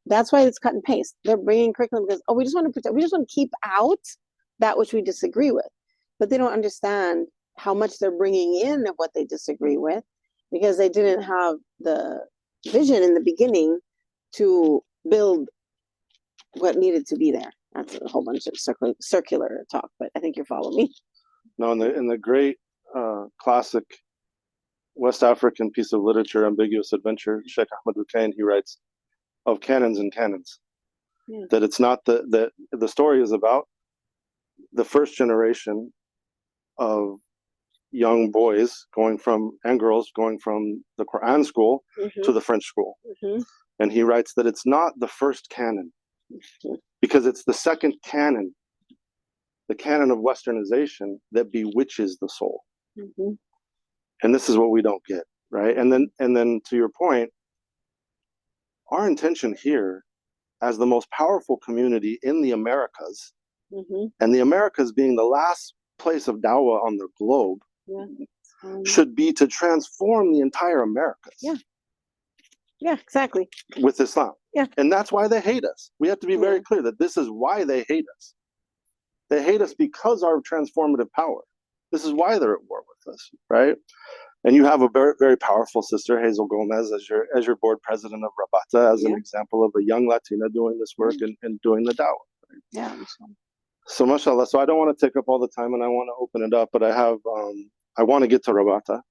that's why it's cut and paste. They're bringing curriculum because we just want to protect. We just want to keep out that which we disagree with, but they don't understand how much they're bringing in of what they disagree with, because they didn't have the vision in the beginning to build what needed to be there. That's a whole bunch of circular talk, but I think you're following me. No, in the great classic West African piece of literature, Ambiguous Adventure, Sheikh Ahmed Rukain, he writes of cannons and cannons. Yeah. That it's not the story is about the first generation of young boys and girls going from the Quran school to the French school. And he writes that it's not the first canon, because it's the second canon, the canon of westernization, that bewitches the soul. And this is what we don't get, right? And then to your point, our intention here as the most powerful community in the Americas, and the Americas being the last place of dawah on the globe, should be to transform the entire Americas. Yeah, exactly. With Islam. Yeah. And that's why they hate us. We have to be very clear that this is why they hate us. They hate us because our transformative power. This is why they're at war with us, right? And you have a very, very powerful sister, Hazel Gomez, as your board president of Rabata, as an example of a young Latina doing this work and doing the dawah. Right? Yeah. So mashallah. So I don't want to take up all the time, and I want to open it up, but I want to get to Rabata,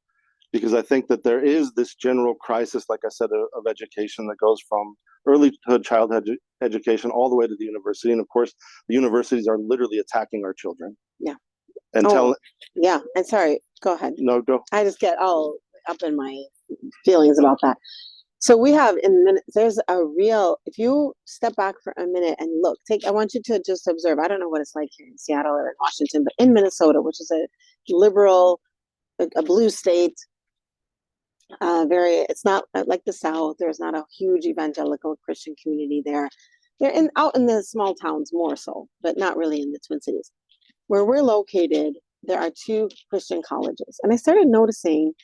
because I think that there is this general crisis, like I said, of education that goes from earlyhood childhood education all the way to the university. And of course, the universities are literally attacking our children. Yeah. And and sorry, go ahead. No, go. I just get all up in my feelings about that. So we have there's a real, if you step back for a minute and look, I want you to just observe. I don't know what it's like here in Seattle or in Washington, but in Minnesota, which is a liberal, a blue state, it's not like the South. There's not a huge evangelical Christian community there. They're out in the small towns more so, but not really in the Twin Cities. Where we're located, there are 2 Christian colleges. And I started noticing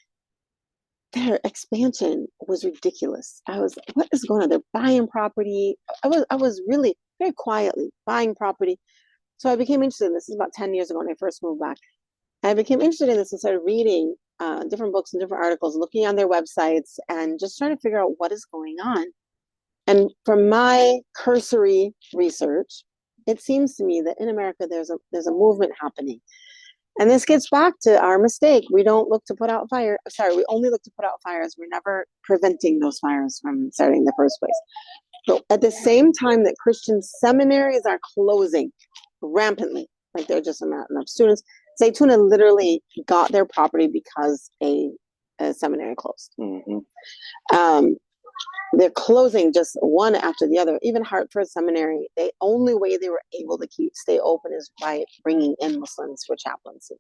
their expansion was ridiculous. What is going on? They're buying property. I was really very quietly buying property. So I became interested in this. This is about 10 years ago when I first moved back. I became interested in this and started reading different books and different articles, looking on their websites and just trying to figure out what is going on. And from my cursory research, it seems to me that in America there's a movement happening. And this gets back to our mistake. We don't look to put out fire. Sorry, we only look to put out fires. We're never preventing those fires from starting in the first place. But at the same time that Christian seminaries are closing rampantly, like they're just not enough students. Zaytuna literally got their property because a seminary closed. They're closing just one after the other. Even Hartford Seminary, the only way they were able to stay open is by bringing in Muslims for chaplaincy.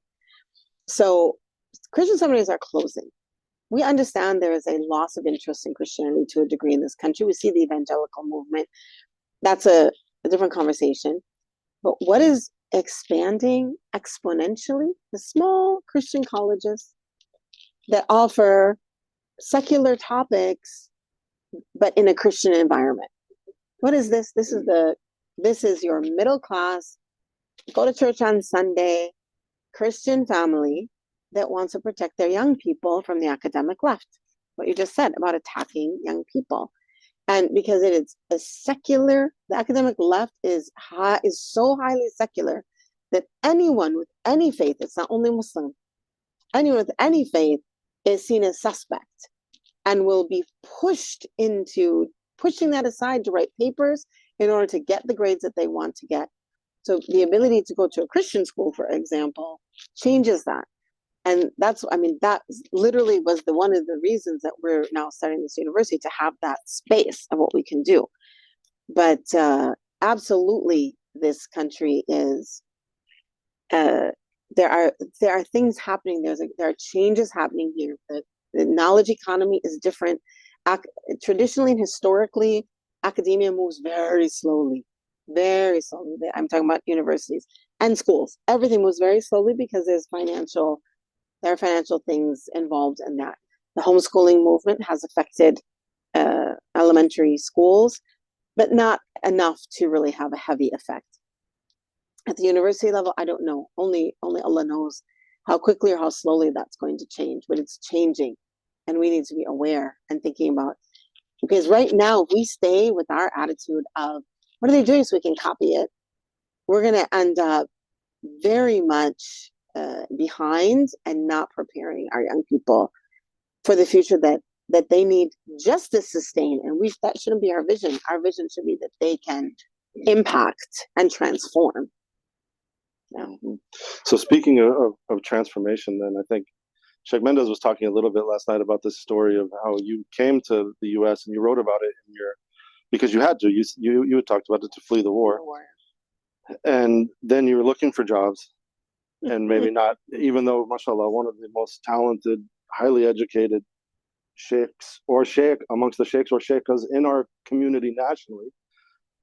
So Christian seminaries are closing. We understand there is a loss of interest in Christianity to a degree in this country. We see the evangelical movement. That's a different conversation. But what is expanding exponentially? The small Christian colleges that offer secular topics, but in a Christian environment. What is this? This is your middle class, go to church on Sunday, Christian family that wants to protect their young people from the academic left. What you just said about attacking young people. And because it is a secular, the academic left is so highly secular that anyone with any faith, it's not only Muslim, anyone with any faith is seen as suspect and will be pushed into pushing that aside to write papers in order to get the grades that they want to get. So the ability to go to a Christian school, for example, changes that. And that literally was one of the reasons that we're now starting this university, to have that space of what we can do. But absolutely, this country is, there are things happening. There are changes happening here. The knowledge economy is different. Traditionally and historically, academia moves very slowly, very slowly. I'm talking about universities and schools. Everything moves very slowly because there are financial things involved in that. The homeschooling movement has affected elementary schools, but not enough to really have a heavy effect. At the university level, I don't know. Only Allah knows how quickly or how slowly that's going to change, but it's changing. And we need to be aware and thinking about, because right now, if we stay with our attitude of, what are they doing so we can copy it? We're going to end up very much behind and not preparing our young people for the future that they need just to sustain. And that shouldn't be our vision. Our vision should be that they can impact and transform. Yeah. So speaking of transformation, then I think Sheikh Mendez was talking a little bit last night about this story of how you came to the U.S. and you wrote about it because you had to. You had talked about it to flee the war, and then you were looking for jobs, and maybe not. Even though, mashallah, one of the most talented, highly educated sheikhs or sheikh amongst the sheikhs or sheikhas in our community nationally,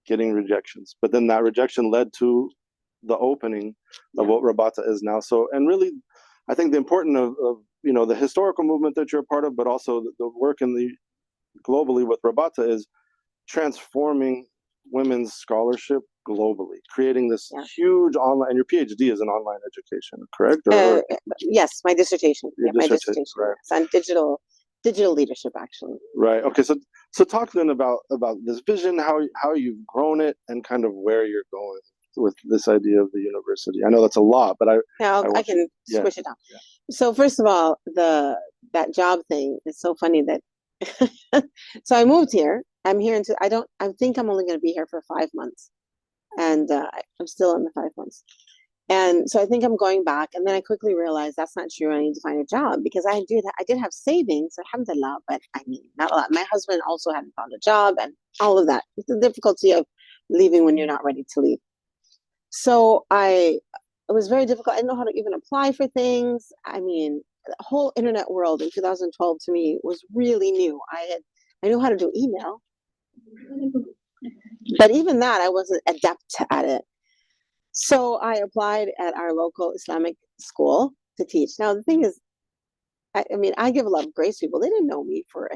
getting rejections. But then that rejection led to the opening of what Rabata is now. So, and really, I think the importance of the historical movement that you're a part of, but also the work globally with Rabata is transforming women's scholarship globally, creating this huge online, and your PhD is in online education, correct? Yes, my dissertation. My dissertation. Right. It's on digital leadership, actually. Right. Okay. So talk then about this vision, how you've grown it, and kind of where you're going with this idea of the university. I know that's a lot, but I can switch it down. Yeah. So first of all, that job thing is so funny that so I moved here. I'm here until I think I'm only going to be here for 5 months, and I'm still in the 5 months. And so I think I'm going back, and then I quickly realized that's not true. I need to find a job because I did have savings, alhamdulillah, but I mean, not a lot. My husband also hadn't found a job, and all of that. It's the difficulty of leaving when you're not ready to leave. So it was very difficult. I didn't know how to even apply for things. I mean, the whole internet world in 2012 to me was really new. I knew how to do email, but even that I wasn't adept at it. So I applied at our local Islamic school to teach. Now the thing is, I give a lot of grace to people. They didn't know me for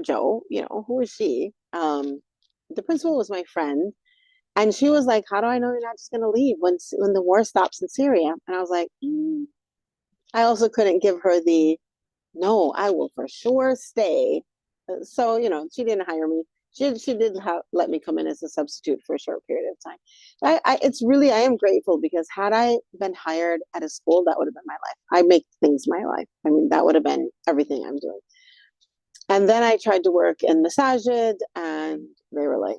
Joe. Who is she? The principal was my friend. And she was like, how do I know you're not just going to leave when the war stops in Syria? And I was like, I also couldn't give her no, I will for sure stay. So, she didn't hire me. She did let me come in as a substitute for a short period of time. I am grateful, because had I been hired at a school, that would have been my life. I make things my life. I mean, that would have been everything I'm doing. And then I tried to work in masajid, and they were like,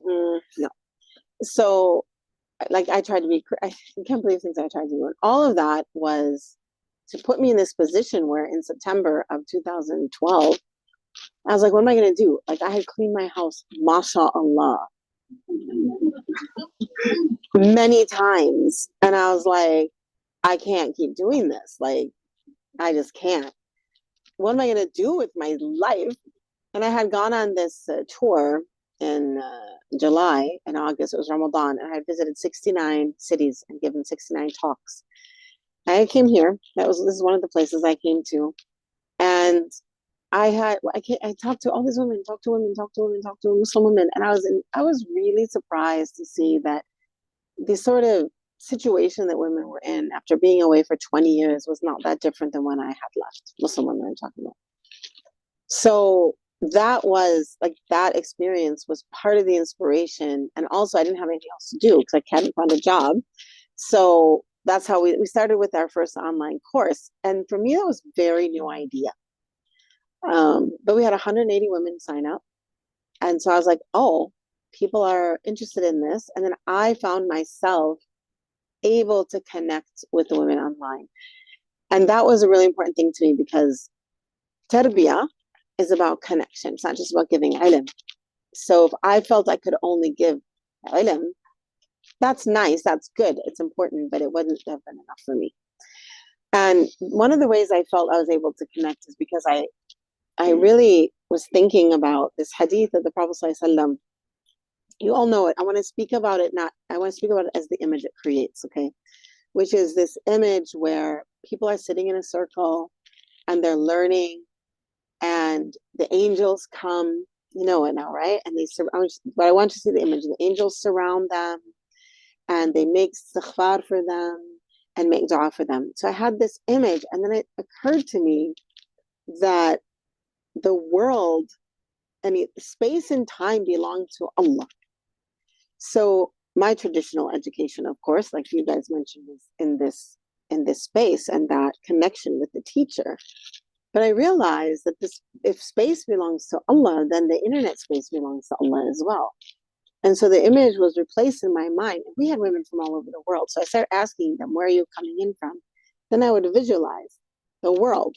no. So, like, I tried to be, I can't believe things I tried to do. And all of that was to put me in this position where in September of 2012, I was like, what am I going to do? Like, I had cleaned my house, mashallah, many times. And I was like, I can't keep doing this. Like, I just can't. What am I going to do with my life? And I had gone on this tour in July and August. It was Ramadan. And I had visited 69 cities and given 69 talks. I came here. This is one of the places I came to. And I talked to all these women, talked to Muslim women. And I was really surprised to see that the sort of situation that women were in after being away for 20 years was not that different than when I had left. Muslim women I'm talking about. So that was like, that experience was part of the inspiration. And also I didn't have anything else to do because I hadn't found a job. So that's how we started with our first online course. And for me, that was a very new idea. But we had 180 women sign up. And so I was like, oh, people are interested in this. And then I found myself able to connect with the women online. And that was a really important thing to me, because Tarbiya is about connection. It's not just about giving ilm. So if I felt I could only give ilm, that's nice, that's good, it's important, but it wouldn't have been enough for me. And one of the ways I felt I was able to connect is because I really was thinking about this hadith of the Prophet ﷺ. You all know it. I want to speak about it as the image it creates, okay? Which is this image where people are sitting in a circle and they're learning, and the angels come, you know it now, right? And but I want you to see the image. The angels surround them and they make istighfar for them and make dua for them. So I had this image, and then it occurred to me that the world, I mean, space and time belong to Allah. So my traditional education, of course, like you guys mentioned, is in this space and that connection with the teacher. But I realized that if space belongs to Allah, then the internet space belongs to Allah as well. And so the image was replaced in my mind. We had women from all over the world. So I started asking them, where are you coming in from? Then I would visualize the world,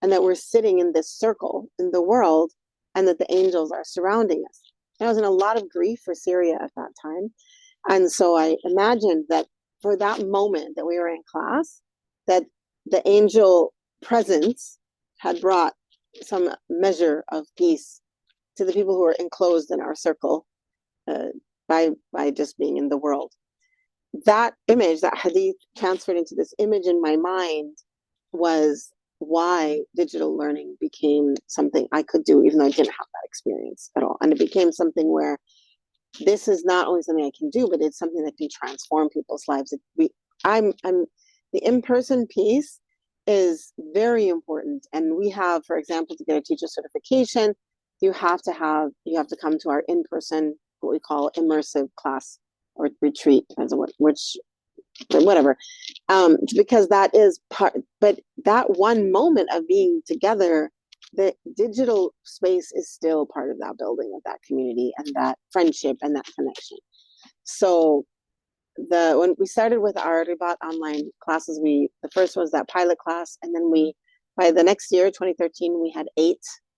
and that we're sitting in this circle in the world, and that the angels are surrounding us. And I was in a lot of grief for Syria at that time. And so I imagined that for that moment that we were in class, that the angel presence had brought some measure of peace to the people who were enclosed in our circle by just being in the world. That image, that hadith transferred into this image in my mind, was why digital learning became something I could do, even though I didn't have that experience at all. And it became something where this is not only something I can do, but it's something that can transform people's lives. The in-person piece is very important. And we have, for example, to get a teacher certification, you have to come to our in-person, what we call immersive class or retreat, depends on whatever. Because that is part, but that one moment of being together, the digital space is still part of that building of that community and that friendship and that connection. So when we started with our Rabata online classes, the first was that pilot class, and then by the next year, 2013, we had 8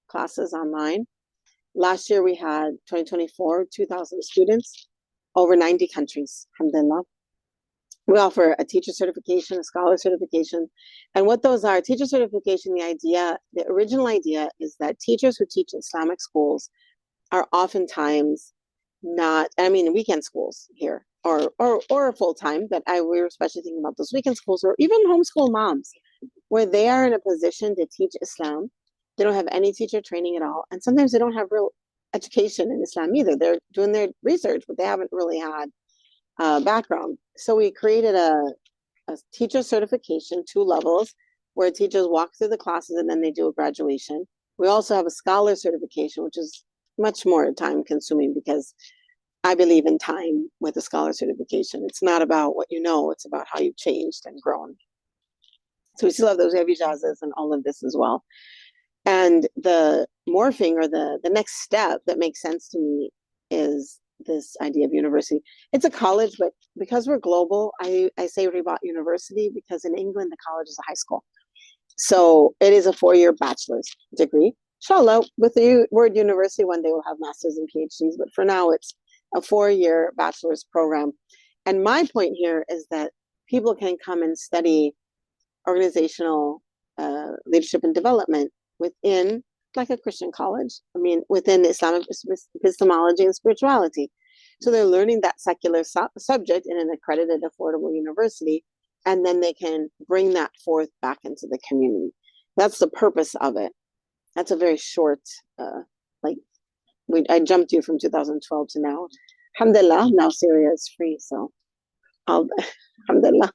classes online. Last year we had 2024, 2,000 students, over 90 countries, alhamdulillah. We offer a teacher certification, a scholar certification. And what those are, teacher certification, the original idea is that teachers who teach Islamic schools are oftentimes not, I mean, weekend schools here or full-time, but we were especially thinking about those weekend schools, or even homeschool moms, where they are in a position to teach Islam. They don't have any teacher training at all. And sometimes they don't have real education in Islam either. They're doing their research, but they haven't really had background. So we created a teacher certification, 2 levels, where teachers walk through the classes and then they do a graduation. We also have a scholar certification, which is much more time consuming because I believe in time with a scholar certification. It's not about what you know, it's about how you've changed and grown. So we still have those heavy ijazas and all of this as well. And the morphing or the next step that makes sense to me is this idea of university. It's a college, but because we're global, I say Rabata University because in England, the college is a high school. So it is a 4-year bachelor's degree. Inshallah, with the word university, one day we'll have masters and PhDs, but for now it's a 4-year bachelor's program. And my point here is that people can come and study organizational leadership and development within like a Christian college. I mean, within Islamic epistemology and spirituality. So they're learning that secular subject in an accredited, affordable university, and then they can bring that forth back into the community. That's the purpose of it. That's a very short, I jumped you from 2012 to now. Alhamdulillah, now Syria is free, so alhamdulillah.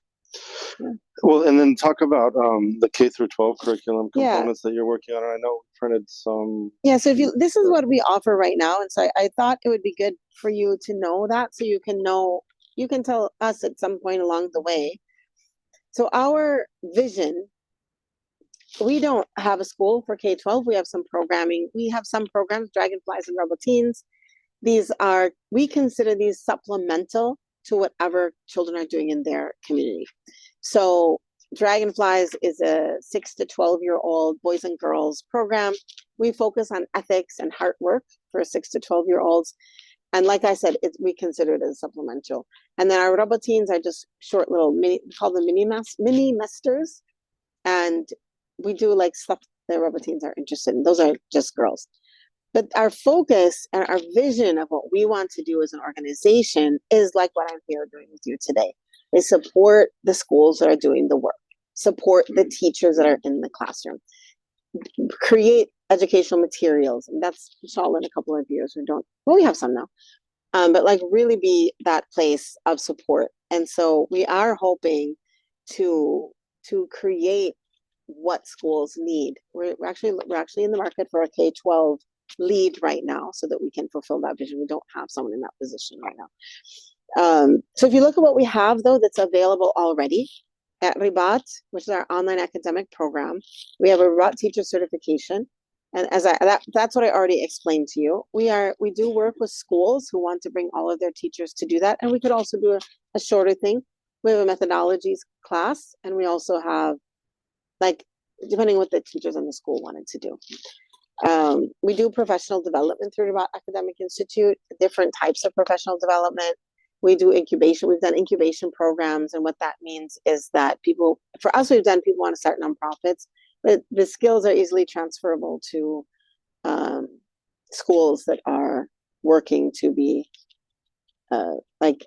Yeah. Well, and then talk about the K through 12 curriculum components that you're working on. I know we printed some. Yeah, so this is what we offer right now. And so I thought it would be good for you to know that so you can tell us at some point along the way. So our vision, we don't have a school for K-12. We have some programming. We have some programs, Dragonflies and Rabatines. We consider these supplemental to whatever children are doing in their community. So Dragonflies is a 6 to 12-year-old boys and girls program. We focus on ethics and heart work for 6 to 12-year-olds. And like I said, we consider it as supplemental. And then our Rabatines are just short little we call them mini masters. And we do like stuff the Rabatines are interested in. Those are just girls. But our focus and our vision of what we want to do as an organization is like what I'm here doing with you today. Is support the schools that are doing the work, support the teachers that are in the classroom, create educational materials. And that's inshallah in a couple of years. We have some now, but like really be that place of support. And so we are hoping to create what schools need. We're actually in the market for a K-12 lead right now so that we can fulfill that vision. We don't have someone in that position right now. So if you look at what we have though, that's available already at Rabat, which is our online academic program, we have a Rabat teacher certification. And that's what I already explained to you. We do work with schools who want to bring all of their teachers to do that. And we could also do a shorter thing. We have a methodologies class, and we also have, like, depending what the teachers in the school wanted to do. We do professional development through Rabat Academic Institute, different types of professional development. We do incubation. We've done incubation programs. And what that means is that people want to start nonprofits, but the skills are easily transferable to schools that are working to be like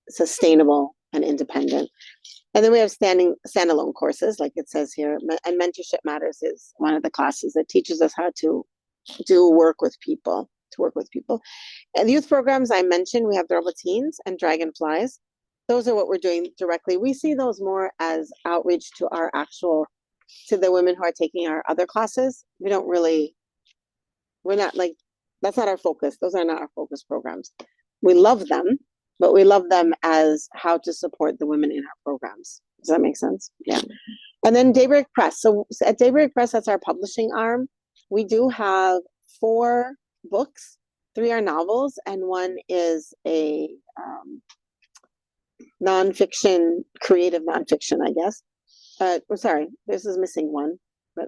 sustainable and independent. And then we have standalone courses, like it says here. And Mentorship Matters is one of the classes that teaches us how to work with people. And the youth programs I mentioned, we have the Rabatines and Dragonflies. Those are what we're doing directly. We see those more as outreach to the women who are taking our other classes. That's not our focus. Those are not our focus programs. We love them, but we love them as how to support the women in our programs. Does that make sense? Yeah. And then Daybreak Press. So at Daybreak Press, that's our publishing arm. We do have 4 books. 3 are novels, and 1 is a nonfiction, creative nonfiction, I guess. Sorry, this is missing 1, but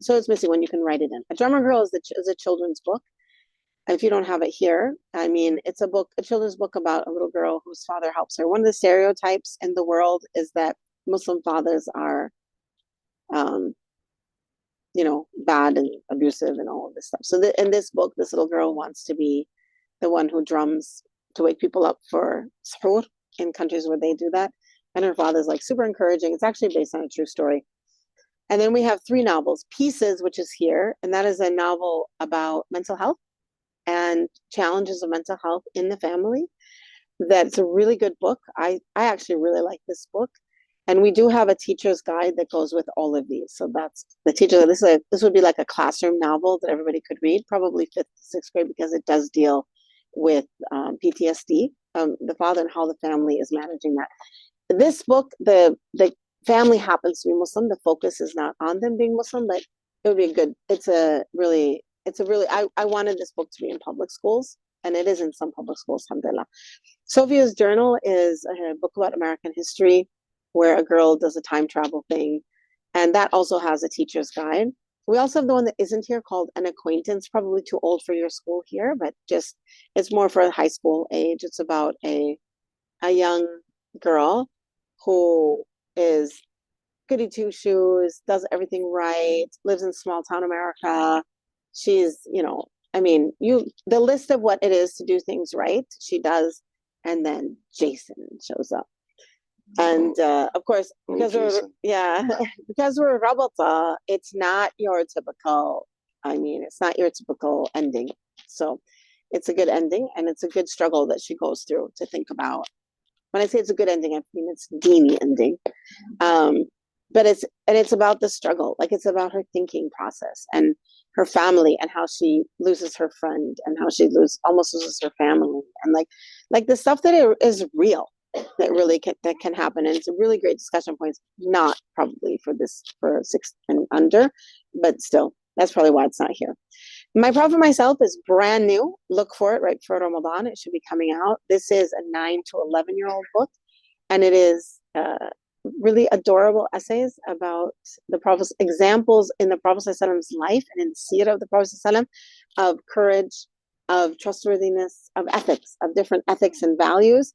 so it's missing 1. You can write it in. A Drummer Girl is a children's book. If you don't have it here, I mean, it's a children's book about a little girl whose father helps her. One of the stereotypes in the world is that Muslim fathers are, bad and abusive and all of this stuff. So in this book, this little girl wants to be the one who drums to wake people up for suhoor in countries where they do that. And her father's like super encouraging. It's actually based on a true story. And then we have 3 novels, Pieces, which is here. And that is a novel about mental health and challenges of mental health in the family. That's a really good book. I actually really like this book. And we do have a teacher's guide that goes with all of these. So that's the teacher. This would be like a classroom novel that everybody could read, probably 5th to 6th grade, because it does deal with PTSD, the father, and how the family is managing that. This book, the family happens to be Muslim. The focus is not on them being Muslim, but it would be a good. I wanted this book to be in public schools, and it is in some public schools, alhamdulillah. Sophia's Journal is a book about American history, where a girl does a time travel thing, and that also has a teacher's guide. We also have the one that isn't here called An Acquaintance, probably too old for your school here, but just it's more for high school age. It's about a young girl who is goody two shoes, does everything right, lives in small town America. She's, the list of what it is to do things right, she does, and then Jason shows up. And of course, because because we're Rabata, it's not your typical ending. So it's a good ending, and it's a good struggle that she goes through to think about. When I say it's a good ending, I mean it's a dini ending. But it's about the struggle. Like, it's about her thinking process and her family, and how she loses her friend, and how she almost loses her family, and like the stuff that is real, that really can happen. And it's a really great discussion point. Not probably for 6 and under, but still, that's probably why it's not here. My Prophet Myself is brand new. Look for it right before Ramadan. It should be coming out. This is a 9 to 11-year-old book, and it is really adorable essays about the Prophet's examples in the Prophet's life and in the seerah of the Prophet of courage, of trustworthiness, of ethics, of different ethics and values,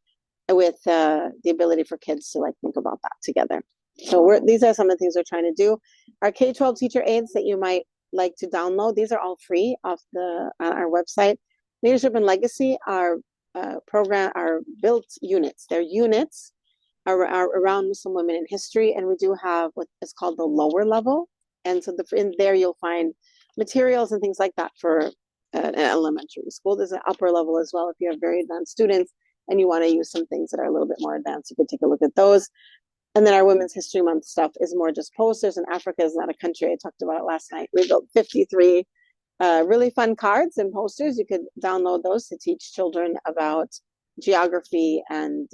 with the ability for kids to think about that together. So these are some of the things we're trying to do. Our K-12 teacher aids that you might like to download, these are all free on our website. Leadership and Legacy are built units. They're units are around Muslim women in history, and we do have what is called the lower level, and so in there you'll find materials and things like that for an elementary school. There's an upper level as well if you have very advanced students and you want to use some things that are a little bit more advanced. You could take a look at those. And then our Women's History Month stuff is more just posters, and Africa is not a country. I talked about it last night. We built 53 really fun cards and posters. You could download those to teach children about geography and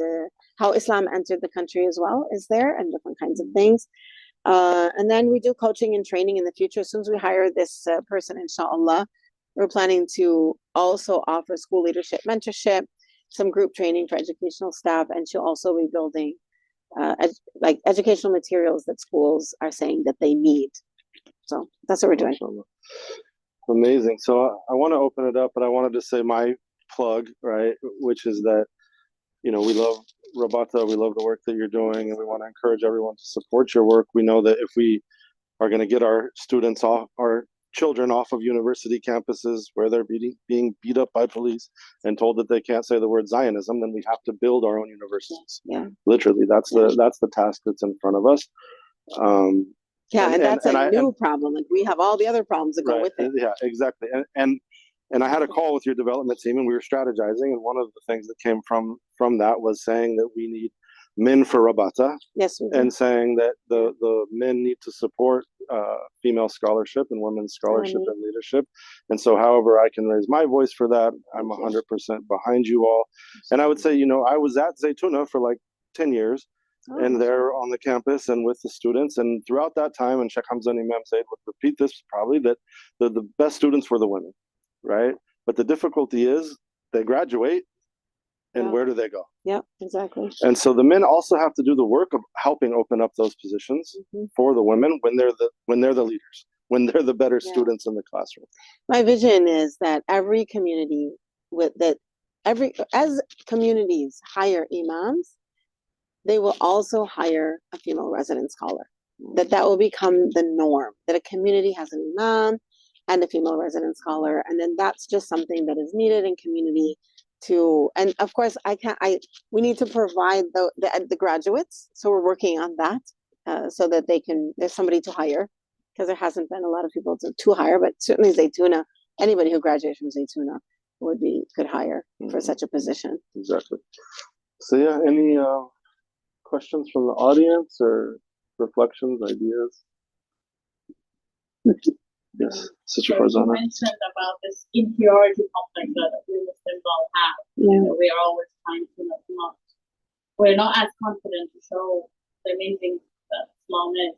how Islam entered the country as well is there, and different kinds of things. And then we do coaching and training in the future. As soon as we hire this person, inshallah, we're planning to also offer school leadership mentorship, some group training for educational staff, and she'll also be building educational materials that schools are saying that they need. So that's what we're doing. Amazing. So I want to open it up, but I wanted to say my plug, right, which is that, we love Rabata, we love the work that you're doing, and we want to encourage everyone to support your work. We know that if we are going to get our children off of university campuses where they're being beat up by police and told that they can't say the word Zionism, then we have to build our own universities. Yeah. Literally, that's the task that's in front of us. And that's a new problem. Like, we have all the other problems that go with it. Yeah, exactly. And I had a call with your development team, and we were strategizing, and one of the things that came from that was saying that we need men for Rabata. Yes, we do. And saying that the men need to support female scholarship and women's scholarship and leadership. And so however I can raise my voice for that, I'm 100% behind you all. And I would say, I was at Zaytuna for 10 years. And they're on the campus and with the students. And throughout that time, and Sheikh Hamza and Imam Zaid would repeat this probably, that the best students were the women, right? But the difficulty is they graduate, and where do they go? Yeah, exactly. And so the men also have to do the work of helping open up those positions for the women when they're the leaders, when they're the better students in the classroom. My vision is that every community as communities hire imams, they will also hire a female resident scholar. That will become the norm, that a community has an imam and a female resident scholar. And then that's just something that is needed in community and of course we need to provide the graduates. So we're working on that so that there's somebody to hire, because there hasn't been a lot of people to hire, but certainly Zaytuna, anybody who graduates from Zaytuna could hire for such a position. Exactly. So any questions from the audience or reflections, ideas? Yes, Sister So you Farzana. mentioned about this inferiority complex that we Muslims all have. Yeah. We are always trying to not, we're not as confident to show the amazing that Islam is.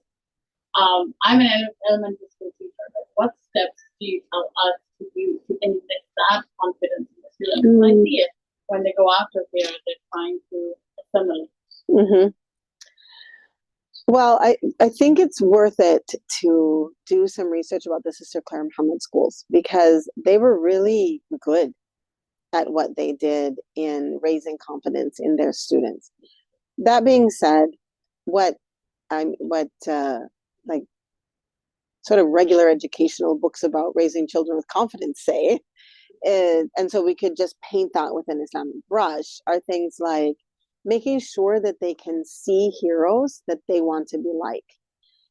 I'm an elementary school teacher, but what steps do you tell us to do to inject that confidence in the students? I see it when they go out of here, they're trying to assimilate. Mm-hmm. Well, I think it's worth it to do some research about the Sister Claire Muhammad schools, because they were really good at what they did in raising confidence in their students. That being said, what like sort of regular educational books about raising children with confidence say, and so we could just paint that with an Islamic brush, are things like making sure that they can see heroes that they want to be like.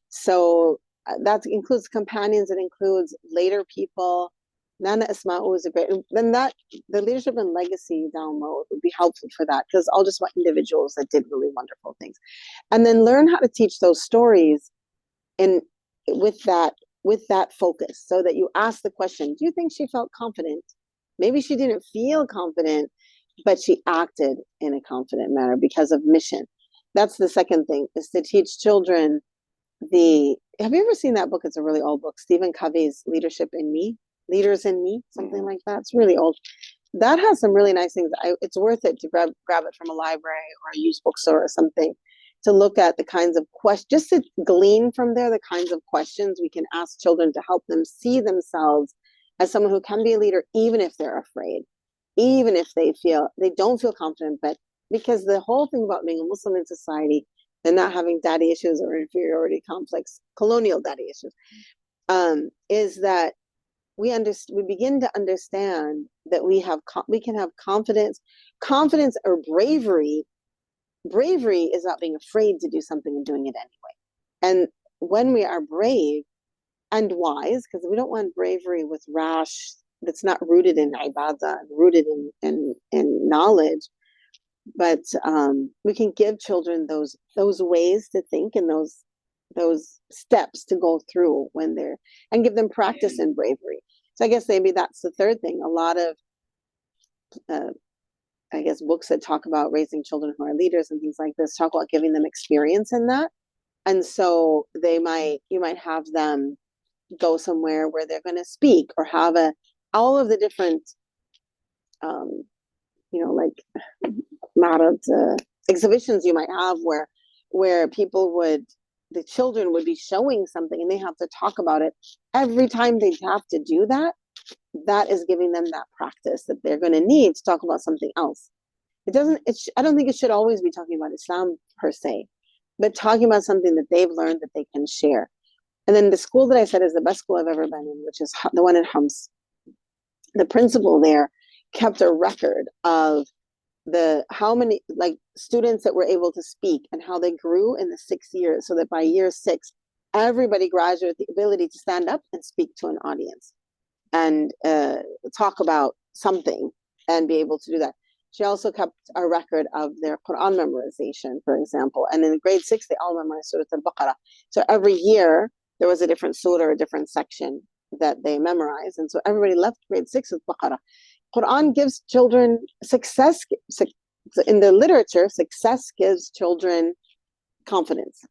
So that includes companions, it includes later people. Nana Asma'u is a great, then that the leadership and legacy download would be helpful for that, because all just want individuals that did really wonderful things. And then learn how to teach those stories in with that focus, so that you ask the question, do you think she felt confident? Maybe she didn't feel confident, but she acted in a confident manner because of mission. That's the second thing, is to teach children have you ever seen that book? It's a really old book, Stephen Covey's Leadership in Me, Leaders in Me, something like that. It's really old. That has some really nice things. It's worth it to grab it from a library or a used bookstore or something, to look at the kinds of questions, just to glean from there the kinds of questions we can ask children to help them see themselves as someone who can be a leader, even if they're afraid, even if they don't feel confident. But because the whole thing about being a Muslim in society and not having daddy issues or inferiority complex, colonial daddy issues, is that we begin to understand that we can have confidence or bravery. Bravery is not being afraid to do something and doing it anyway. And when we are brave and wise, because we don't want bravery with rash that's not rooted in ibadah, rooted in knowledge, but we can give children those ways to think and those steps to go through when they're, and give them practice in bravery. So I guess maybe that's the third thing. A lot of I guess books that talk about raising children who are leaders and things like this talk about giving them experience in that. And so you might have them go somewhere where they're going to speak, or have all of the different like exhibitions you might have where the children would be showing something and they have to talk about it. Every time they have to do that, that is giving them that practice that they're going to need to talk about something else. I don't think it should always be talking about Islam per se, but talking about something that they've learned that they can share. And then the school that I said is the best school I've ever been in, which is the one in Homs. The principal there kept a record of how many students that were able to speak and how they grew in the 6 years, so that by year 6, everybody graduated with the ability to stand up and speak to an audience and talk about something and be able to do that. She also kept a record of their Quran memorization, for example. And in grade 6, they all memorized Surah Al-Baqarah. So every year, there was a different surah or a different section that they memorized. And so everybody left grade 6 with Baqarah. Quran gives children success. In the literature, success gives children confidence.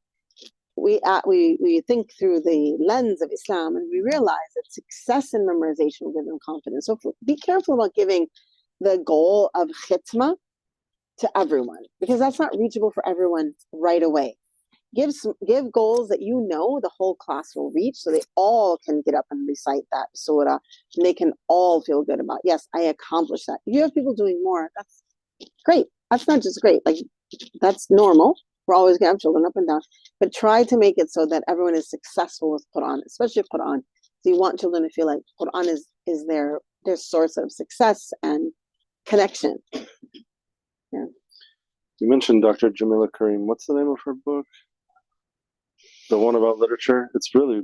We think through the lens of Islam, and we realize that success in memorization will give them confidence. So be careful about giving the goal of khitma to everyone, because that's not reachable for everyone right away. Give goals that the whole class will reach, so they all can get up and recite that surah, and they can all feel good about, yes, I accomplished that. If you have people doing more, that's great. That's not just great, that's normal. We're always gonna have children up and down, but try to make it so that everyone is successful with Quran, especially Quran. So you want children to feel like Quran is their source of success and connection. Yeah. You mentioned Dr. Jamila Karim. What's the name of her book? The one about literature? It's really,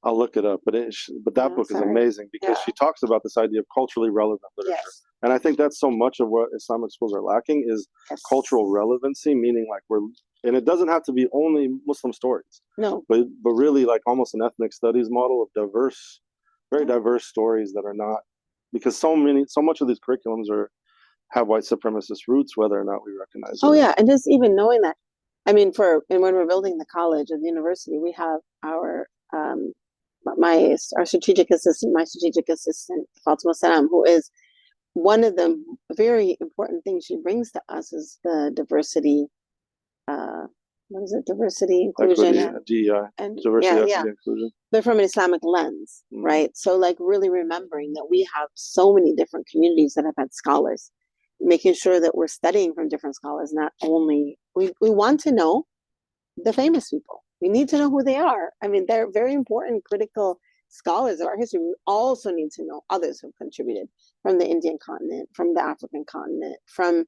I'll look it up, but that book is amazing, because she talks about this idea of culturally relevant literature. Yes. And I think that's so much of what Islamic schools are lacking is cultural relevancy, meaning like and it doesn't have to be only Muslim stories. No. But really like almost an ethnic studies model of very diverse stories that are not, because so much of these curriculums have white supremacist roots, whether or not we recognize it. Oh yeah, and just even knowing that, I mean, and when we're building the college or the university, we have our strategic assistant, Fatima Salam, who is one of the very important things she brings to us is the diversity. What is it? Diversity, inclusion, DEI, and diversity, equity, inclusion. But from an Islamic lens, right? So like really remembering that we have so many different communities that have had scholars, making sure that we're studying from different scholars, not only, we want to know the famous people. We need to know who they are. I mean, they're very important, critical scholars of our history. We also need to know others who have contributed from the Indian continent, from the African continent, from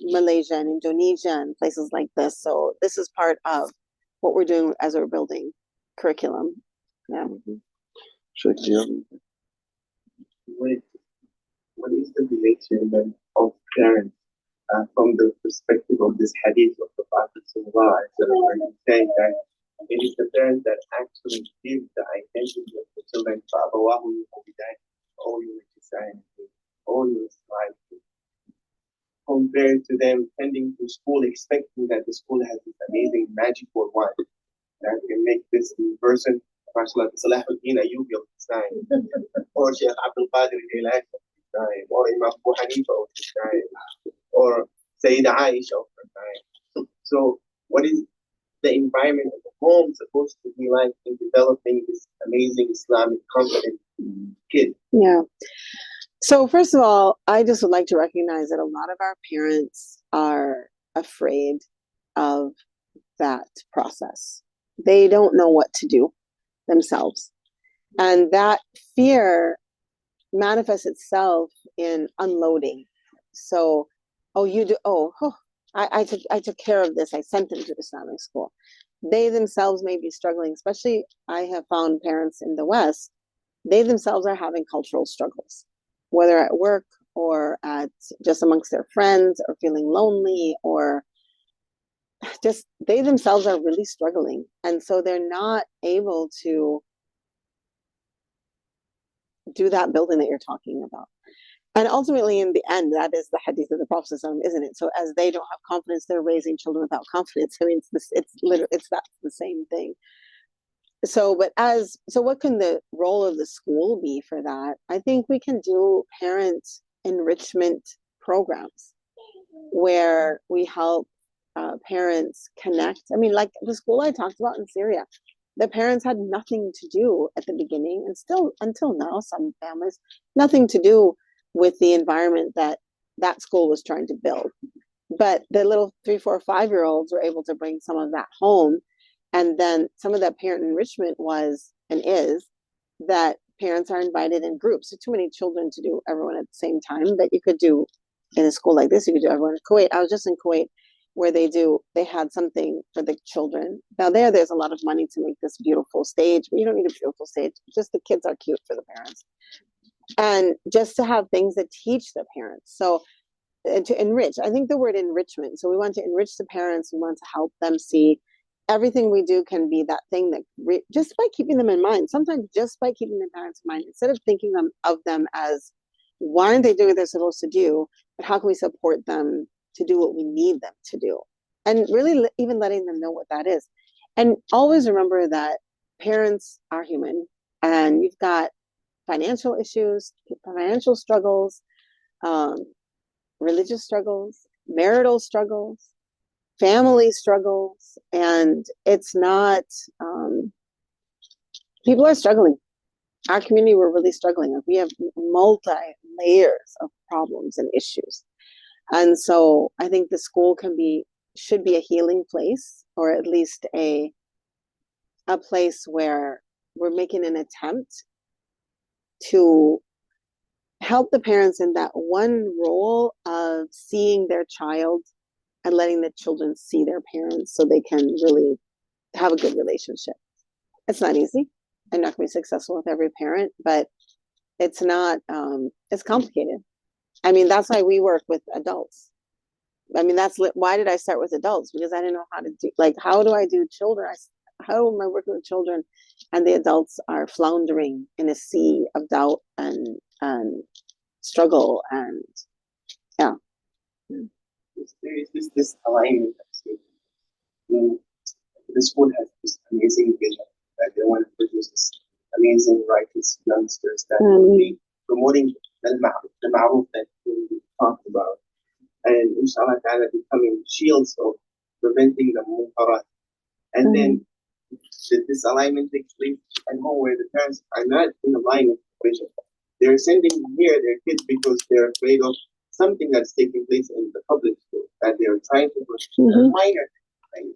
Malaysia and Indonesia and places like this. So this is part of what we're doing as we're building curriculum. Yeah. What is the relation of parents from the perspective of this hadith of the Prophet Sallallahu Alaihi Wasallam, where he said that it is the parents that actually give the identity of the children. Compared to them sending to school expecting that the school has this amazing magical wand that can make this person, like Salahuddin Ayyubi of his time, or Sheikh Abdul Qadir Jilani of his time, or Imam Abu Hanifa of his time, or Sayyidah Aisha of her time. So what is the environment of the home supposed to be like in developing this amazing Islamic confident kid? Yeah. So first of all, I just would like to recognize that a lot of our parents are afraid of that process. They don't know what to do themselves. And that fear manifests itself in unloading. So, I took care of this. I sent them to Islamic school. They themselves may be struggling, especially I have found parents in the West, they themselves are having cultural struggles, whether at work or at just amongst their friends, or feeling lonely, or just they themselves are really struggling. And so they're not able to do that building that you're talking about. And ultimately, in the end, that is the hadith of the Prophet, isn't it? So as they don't have confidence, they're raising children without confidence. I mean, it's that's the same thing. So what can the role of the school be for that? I think we can do parent enrichment programs where we help parents connect. I mean, like the school I talked about in Syria, the parents had nothing to do at the beginning, and still until now, some families, nothing to do with the environment that school was trying to build. But the little 3, 4, 5-year-olds were able to bring some of that home. And then some of that parent enrichment was and is that parents are invited in groups. So too many children to do everyone at the same time that you could do in a school like this. You could do everyone in Kuwait. I was just in Kuwait where they had something for the children. Now there's a lot of money to make this beautiful stage, but you don't need a beautiful stage. Just the kids are cute for the parents. And just to have things that teach the parents. So to enrich, I think the word enrichment. So we want to enrich the parents. We want to help them see everything we do can be that thing that just by keeping them in mind, sometimes just by keeping the parents in mind, instead of thinking of them as, why aren't they doing what they're supposed to do, but how can we support them to do what we need them to do? And really even letting them know what that is. And always remember that parents are human, and you've got financial issues, financial struggles, religious struggles, marital struggles, family struggles, and it's not, people are struggling. Our community, we're really struggling. We have multi-layers of problems and issues. And so I think the school should be a healing place, or at least a place where we're making an attempt to help the parents in that one role of seeing their child and letting the children see their parents so they can really have a good relationship. It's not easy. I'm not going to be successful with every parent, but it's not, it's complicated. I mean, that's why we work with adults. I mean, why did I start with adults? Because I didn't know how to do, like, how do I do children? How am I working with children? And the adults are floundering in a sea of doubt and struggle and yeah. There is this alignment. Mm, the school has this amazing vision that they want to produce this amazing, righteous youngsters that will be promoting the ma'ruf that we talked about. And inshallah ta'ala becoming shields of preventing the munkarat. And then this alignment takes place at home where the parents are not in alignment with vision. They're sending here their kids because they're afraid of something that's taking place in the public school that they're trying to push minor things.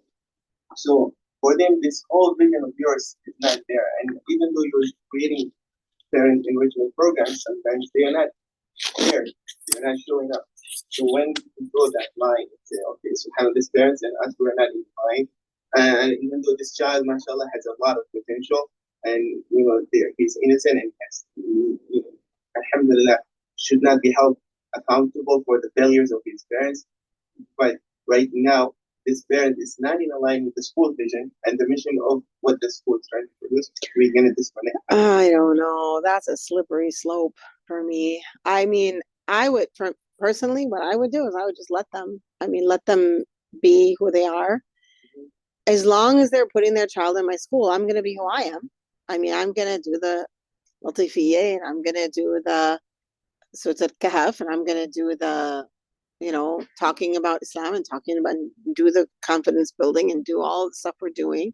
So for them, this whole vision of yours is not there. And even though you're creating parent enrichment programs, sometimes they are not there. They're not showing up. So when you draw that line and say, okay, so how this parents and us, we're not in line. And even though this child, mashallah, has a lot of potential, and he's innocent and has, alhamdulillah, should not be held accountable for the failures of his parents. But right now, this parent is not in line with the school vision and the mission of what the school is trying to produce. We're going to disconnect. I don't know. That's a slippery slope for me. I mean, personally, what I would do is I would just let them be who they are. As long as they're putting their child in my school, I'm going to be who I am. I mean, I'm going to do the Latifiyya, and I'm going to do the Surat Kahf, and I'm going to do the, talking about Islam and do the confidence building and do all the stuff we're doing.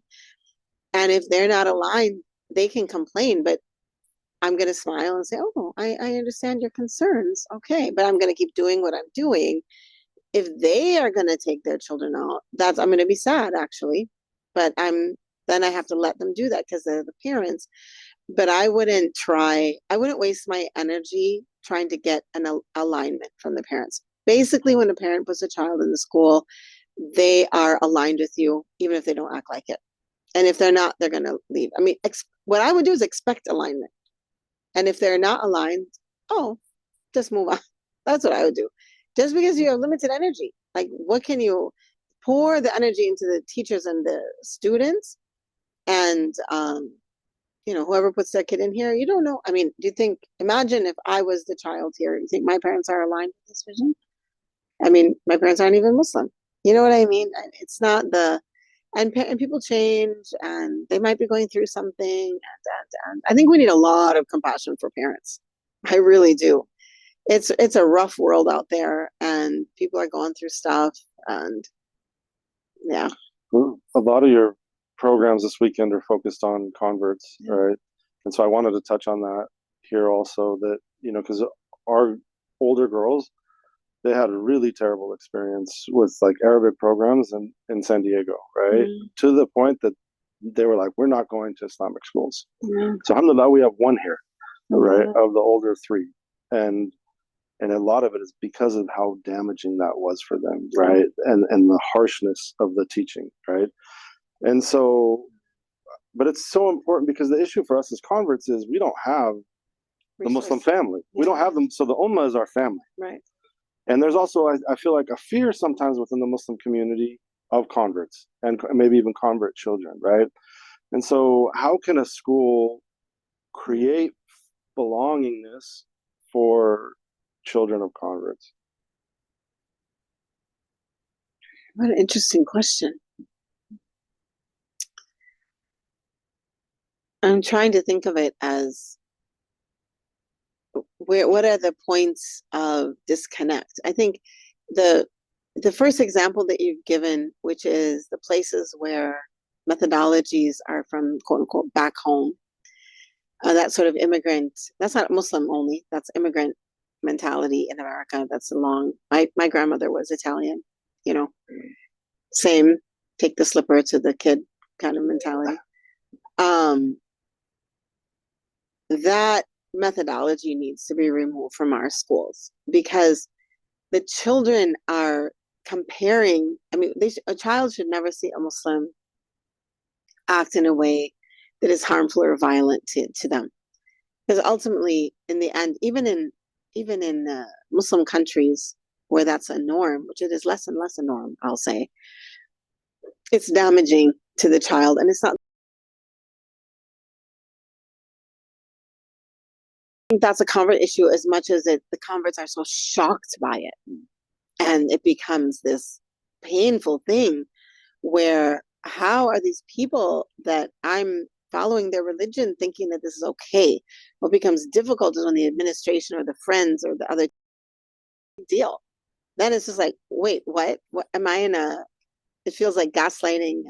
And if they're not aligned, they can complain, but I'm going to smile and say, oh, I understand your concerns. Okay. But I'm going to keep doing what I'm doing. If they are going to take their children out, I'm going to be sad, actually. But then I have to let them do that because they're the parents. But I wouldn't waste my energy trying to get an alignment from the parents. Basically, when a parent puts a child in the school, they are aligned with you, even if they don't act like it. And if they're not, they're going to leave. I mean, what I would do is expect alignment. And if they're not aligned, just move on. That's what I would do. Just because you have limited energy, like what can you pour the energy into the teachers and the students and, whoever puts their kid in here, you don't know. I mean, imagine if I was the child here, you think my parents are aligned with this vision? I mean, my parents aren't even Muslim. You know what I mean? It's not and people change and they might be going through something. And I think we need a lot of compassion for parents. I really do. It's a rough world out there and people are going through stuff and yeah. A lot of your programs this weekend are focused on converts, right? And so I wanted to touch on that here also, that, because our older girls, they had a really terrible experience with like Arabic programs in San Diego, right? To the point that they were like, we're not going to Islamic schools. So alhamdulillah, we have one here, right, of the older three. And a lot of it is because of how damaging that was for them, right? And the harshness of the teaching, right? And so, but it's so important because the issue for us as converts is we don't have the Muslim family. We don't have them. So the Ummah is our family. Right. And there's also, I feel like, a fear sometimes within the Muslim community of converts and maybe even convert children, right? And so how can a school create belongingness for children of converts? What an interesting question. I'm trying to think of it as what are the points of disconnect? I think the first example that you've given, which is the places where methodologies are from quote unquote back home, that sort of immigrant, that's not Muslim only, that's immigrant mentality in America. That's my grandmother was Italian, same, take the slipper to the kid kind of mentality. That methodology needs to be removed from our schools because the children are comparing. I mean, a child should never see a Muslim act in a way that is harmful or violent to them. Because ultimately, in the end, even in even in Muslim countries where that's a norm, which it is less and less a norm, I'll say, it's damaging to the child. And it's not, I think that's a convert issue as much as the converts are so shocked by it. And it becomes this painful thing where how are these people that I'm following their religion thinking that this is okay? What becomes difficult is when the administration or the friends or the other deal. Then it's just like, wait, what am I in it feels like gaslighting,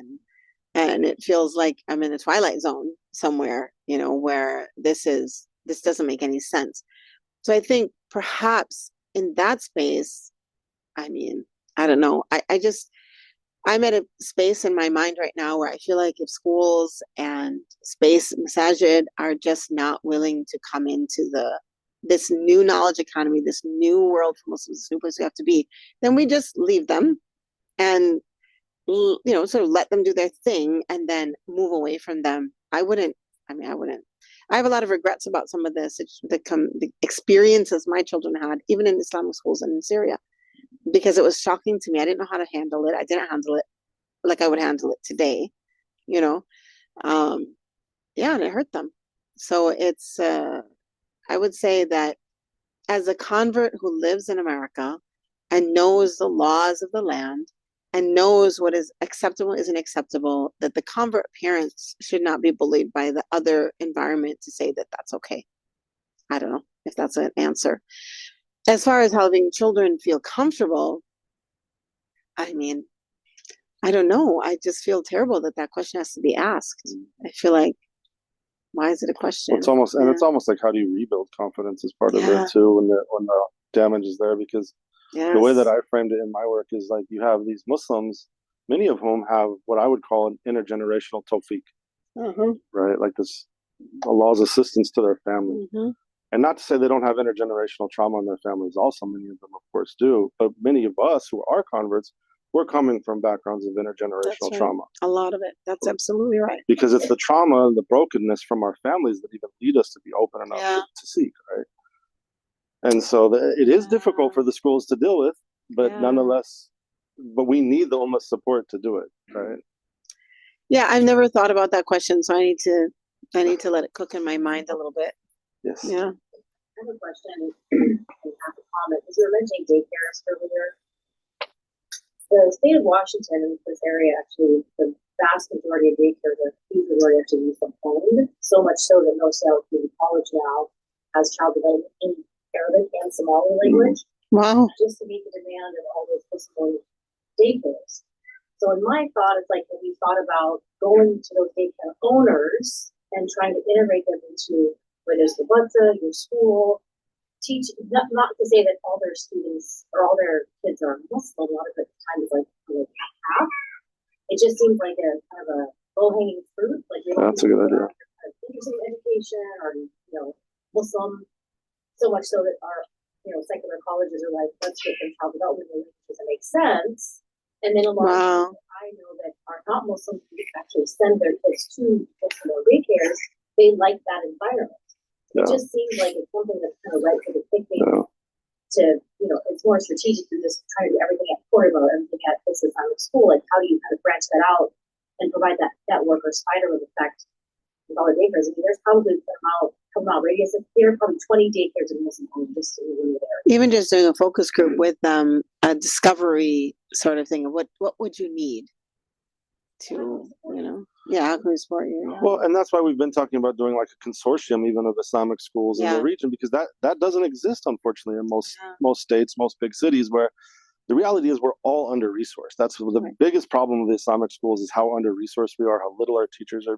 and it feels like I'm in a twilight zone somewhere, where this doesn't make any sense. So I think perhaps in that space, I mean, I don't know. I'm at a space in my mind right now where I feel like if schools and space masajid are just not willing to come into this new knowledge economy, this new world for Muslims, this new place we have to be, then we just leave them and sort of let them do their thing and then move away from them. I wouldn't. I have a lot of regrets about some of the experiences my children had, even in Islamic schools and in Syria, because it was shocking to me. I didn't know how to handle it. I didn't handle it like I would handle it today, and it hurt them. So it's, I would say that as a convert who lives in America and knows the laws of the land and knows what is acceptable isn't acceptable, that the convert parents should not be bullied by the other environment to say that that's okay. I don't know if that's an answer. As far as having children feel comfortable, I mean, I don't know. I just feel terrible that question has to be asked. I feel like, why is it a question? It's almost like, how do you rebuild confidence as part of it too when the damage is there? Because the way that I framed it in my work is like, you have these Muslims, many of whom have what I would call an intergenerational tawfiq, right? Like this Allah's assistance to their family. And not to say they don't have intergenerational trauma in their families also, many of them of course do, but many of us who are converts, we're coming from backgrounds of intergenerational trauma. A lot of it. That's absolutely right. Because it's the trauma and the brokenness from our families that even lead us to be open enough to seek, right? And so it is difficult for the schools to deal with, but nonetheless, but we need the Ummah support to do it, right? Yeah, I've never thought about that question, so I need to let it cook in my mind a little bit. Yes. Yeah. I have a question and have a comment. As you were mentioning daycares earlier, the state of Washington in this area, actually, the vast majority of daycares, a huge majority actually use them owned, so much so that no South Community College now has child development in Arabic and Somali language. Wow. Just to meet the demand of all those Muslim daycares. So in my thought, it's like, when we thought about going to those daycare owners and trying to integrate them into whether it's the Rabata, your school, teach, not to say that all their students or all their kids are Muslim. A lot of the time is like half. It just seems like a kind of a low-hanging fruit. Like, that's a good idea. Interested in education or Muslim, so much so that our secular colleges are like, let's get them child development languages that make sense. And then a lot of people I know that are not Muslim who actually send their kids to Muslim daycares, they like that environment. It just seems like it's something that's kind of right for the picnic to, it's more strategic than just trying to do everything at Cordoba, everything at this Islamic school. Like, how do you kind of branch that out and provide that network or spiderweb effect with all the daycares? I mean, there's probably come out radius of here, probably 20 daycares in Muslim homes just in the area. Even just doing a focus group with them, a discovery sort of thing of what would you need to, how can we support you? Yeah. Well, and that's why we've been talking about doing like a consortium even of Islamic schools in the region, because that doesn't exist, unfortunately, in most states, most big cities, where the reality is we're all under-resourced. That's the biggest problem with the Islamic schools, is how under-resourced we are, how little our teachers are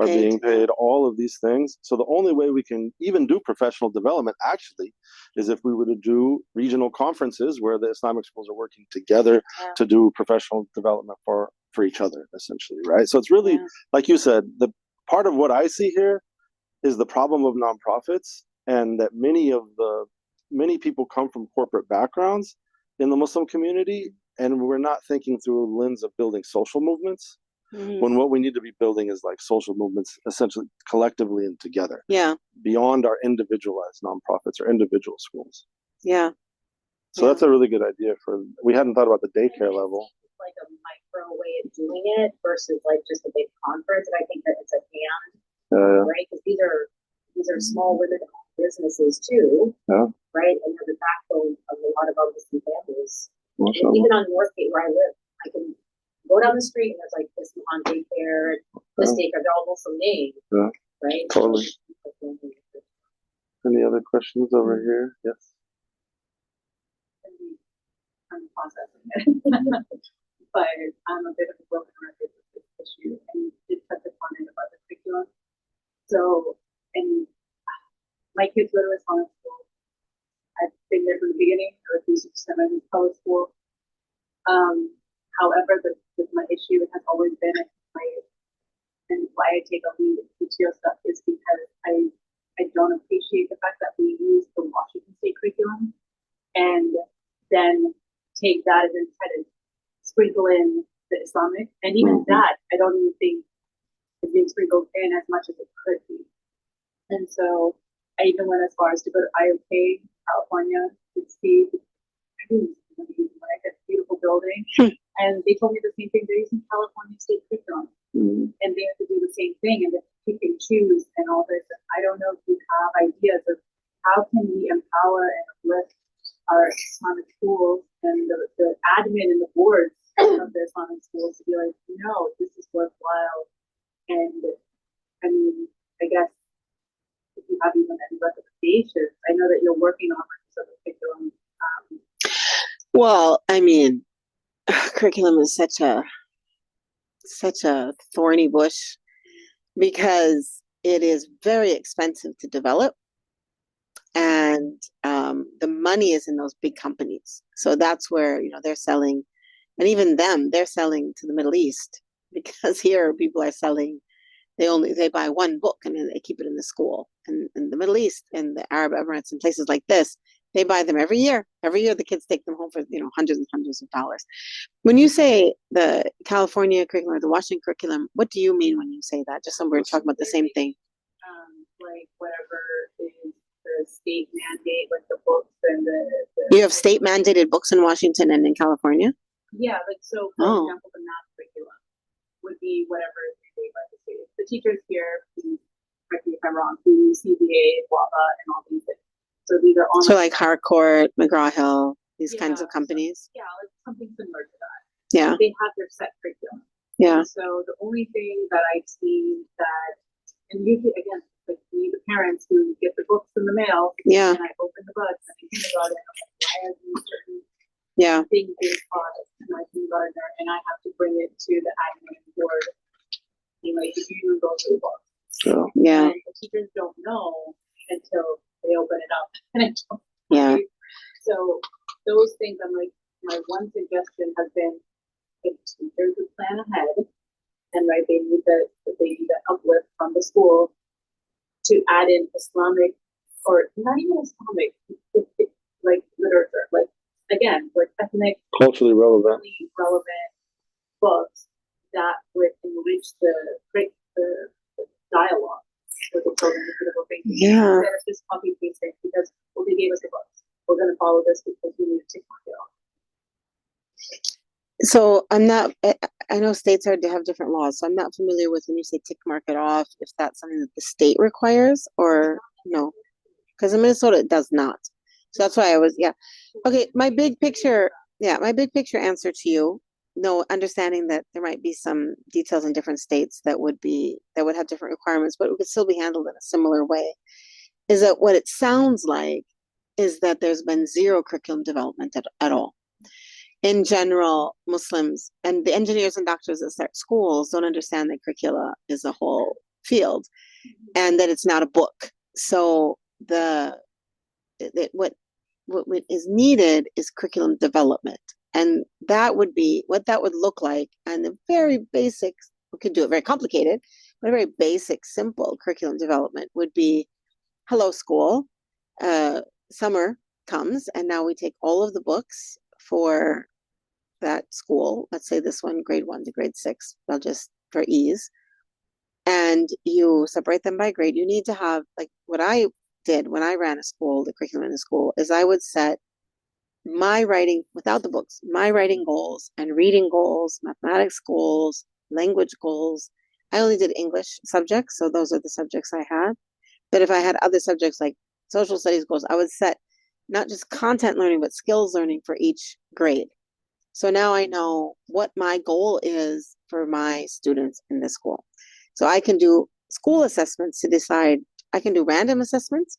being paid, all of these things. So the only way we can even do professional development actually is if we were to do regional conferences where the Islamic schools are working together to do professional development for each other, essentially, right? So it's really, like you said, the part of what I see here is the problem of nonprofits, and that many people come from corporate backgrounds in the Muslim community, and we're not thinking through a lens of building social movements. when what we need to be building is like social movements, essentially collectively and together. Yeah. Beyond our individualized nonprofits or individual schools. Yeah. So that's a really good idea we hadn't thought about the daycare level. Like a micro way of doing it versus like just a big conference. And I think that it's a hand, right? Because these are small women businesses too, right? And they're the backbone of a lot of our Muslim families. And even on Northgate where I live, I can go down the street and there's like this on daycare, this daycare, they're all Muslim names, right? Totally. Any other questions over here? Yes. I'm processing it. But I'm a bit of a broken record with this issue, and you did touch upon it about the curriculum. So, and my kids go to Islamic school. I've been there from the beginning. I refuse to send them to public school. However, my issue has always been and why I take a lead in PTO stuff is because I don't appreciate the fact that we use the Washington State curriculum and then take that and then try to sprinkle in the Islamic. And even that, I don't even think is being sprinkled in as much as it could be. And so I even went as far as to go to IOK, California, to see a beautiful building. And they told me the same thing. They're using California State curriculum. And they have to do the same thing and they pick and choose and all this. And I don't know if you have ideas of how can we empower and uplift our Islamic schools and the admin and the boards of the Islamic schools to be like, no, this is worthwhile. And I mean, I guess if you have even any recommendations, I know that you're working on some curriculum. Well, I mean, curriculum is such a thorny bush because it is very expensive to develop. And the money is in those big companies. So that's where, they're selling, and even them, they're selling to the Middle East because here people are selling, they buy one book and then they keep it in the school. And in the Middle East and the Arab Emirates and places like this, they buy them every year. Every year the kids take them home for, hundreds and hundreds of dollars. When you say the California curriculum or the Washington curriculum, what do you mean when you say that? Just so we're talking about the same thing. Like whatever is the state mandate with the books and You have state mandated books in Washington and in California? Yeah, like so for example, the math curriculum would be whatever is mandated by the state. The teachers here, please correct me if I'm wrong, who CBA, WABA, and all these things. So these are online. So like Harcourt, McGraw-Hill, these kinds of companies? Yeah, like something similar to that. Yeah. They have their set curriculum. Yeah. So the only thing that I've seen that, and usually again, like me, the parents who get the books in the mail, and I open the books and I think about it, I'm like, why are these certain things being taught to my kindergartner, and I have to bring it to the admin board, like, if you go through the books. Yeah. And the teachers don't know until they open it up. And I don't. Yeah. So those things, I'm like, my one suggestion has been if teachers would plan ahead and they need the uplift from the school to add in Islamic or not even Islamic, like literature, like again, like ethnic, culturally relevant books that would enrich the dialogue with the children, the critical thinking. Yeah. Instead of just copy pasting because they gave us the books. We're going to follow this because we need to tick mark it off. So I know states have different laws, so I'm not familiar with when you say tick mark it off, if that's something that the state requires or no, because in Minnesota it does not. So that's why okay. My big picture answer to you, no, understanding that there might be some details in different states that would have different requirements, but it could still be handled in a similar way, is that what it sounds like is that there's been zero curriculum development at all. In general, Muslims and the engineers and doctors that start schools don't understand that curricula is a whole field and that it's not a book. So what is needed is curriculum development. And that would be what that would look like. And the very basic, we could do it very complicated, but a very basic, simple curriculum development would be, hello school, summer comes and now we take all of the books for that school. Let's say this one, grade 1 to grade 6. I'll just for ease, and you separate them by grade. You need to have, like what I did when I ran a school, the curriculum in the school, is I would set my writing, without the books, my writing goals and reading goals, mathematics goals, language goals. I only did English subjects, so those are the subjects I had. But if I had other subjects like social studies goals, I would set not just content learning, but skills learning for each grade. So now I know what my goal is for my students in this school. So I can do school assessments to decide, I can do random assessments,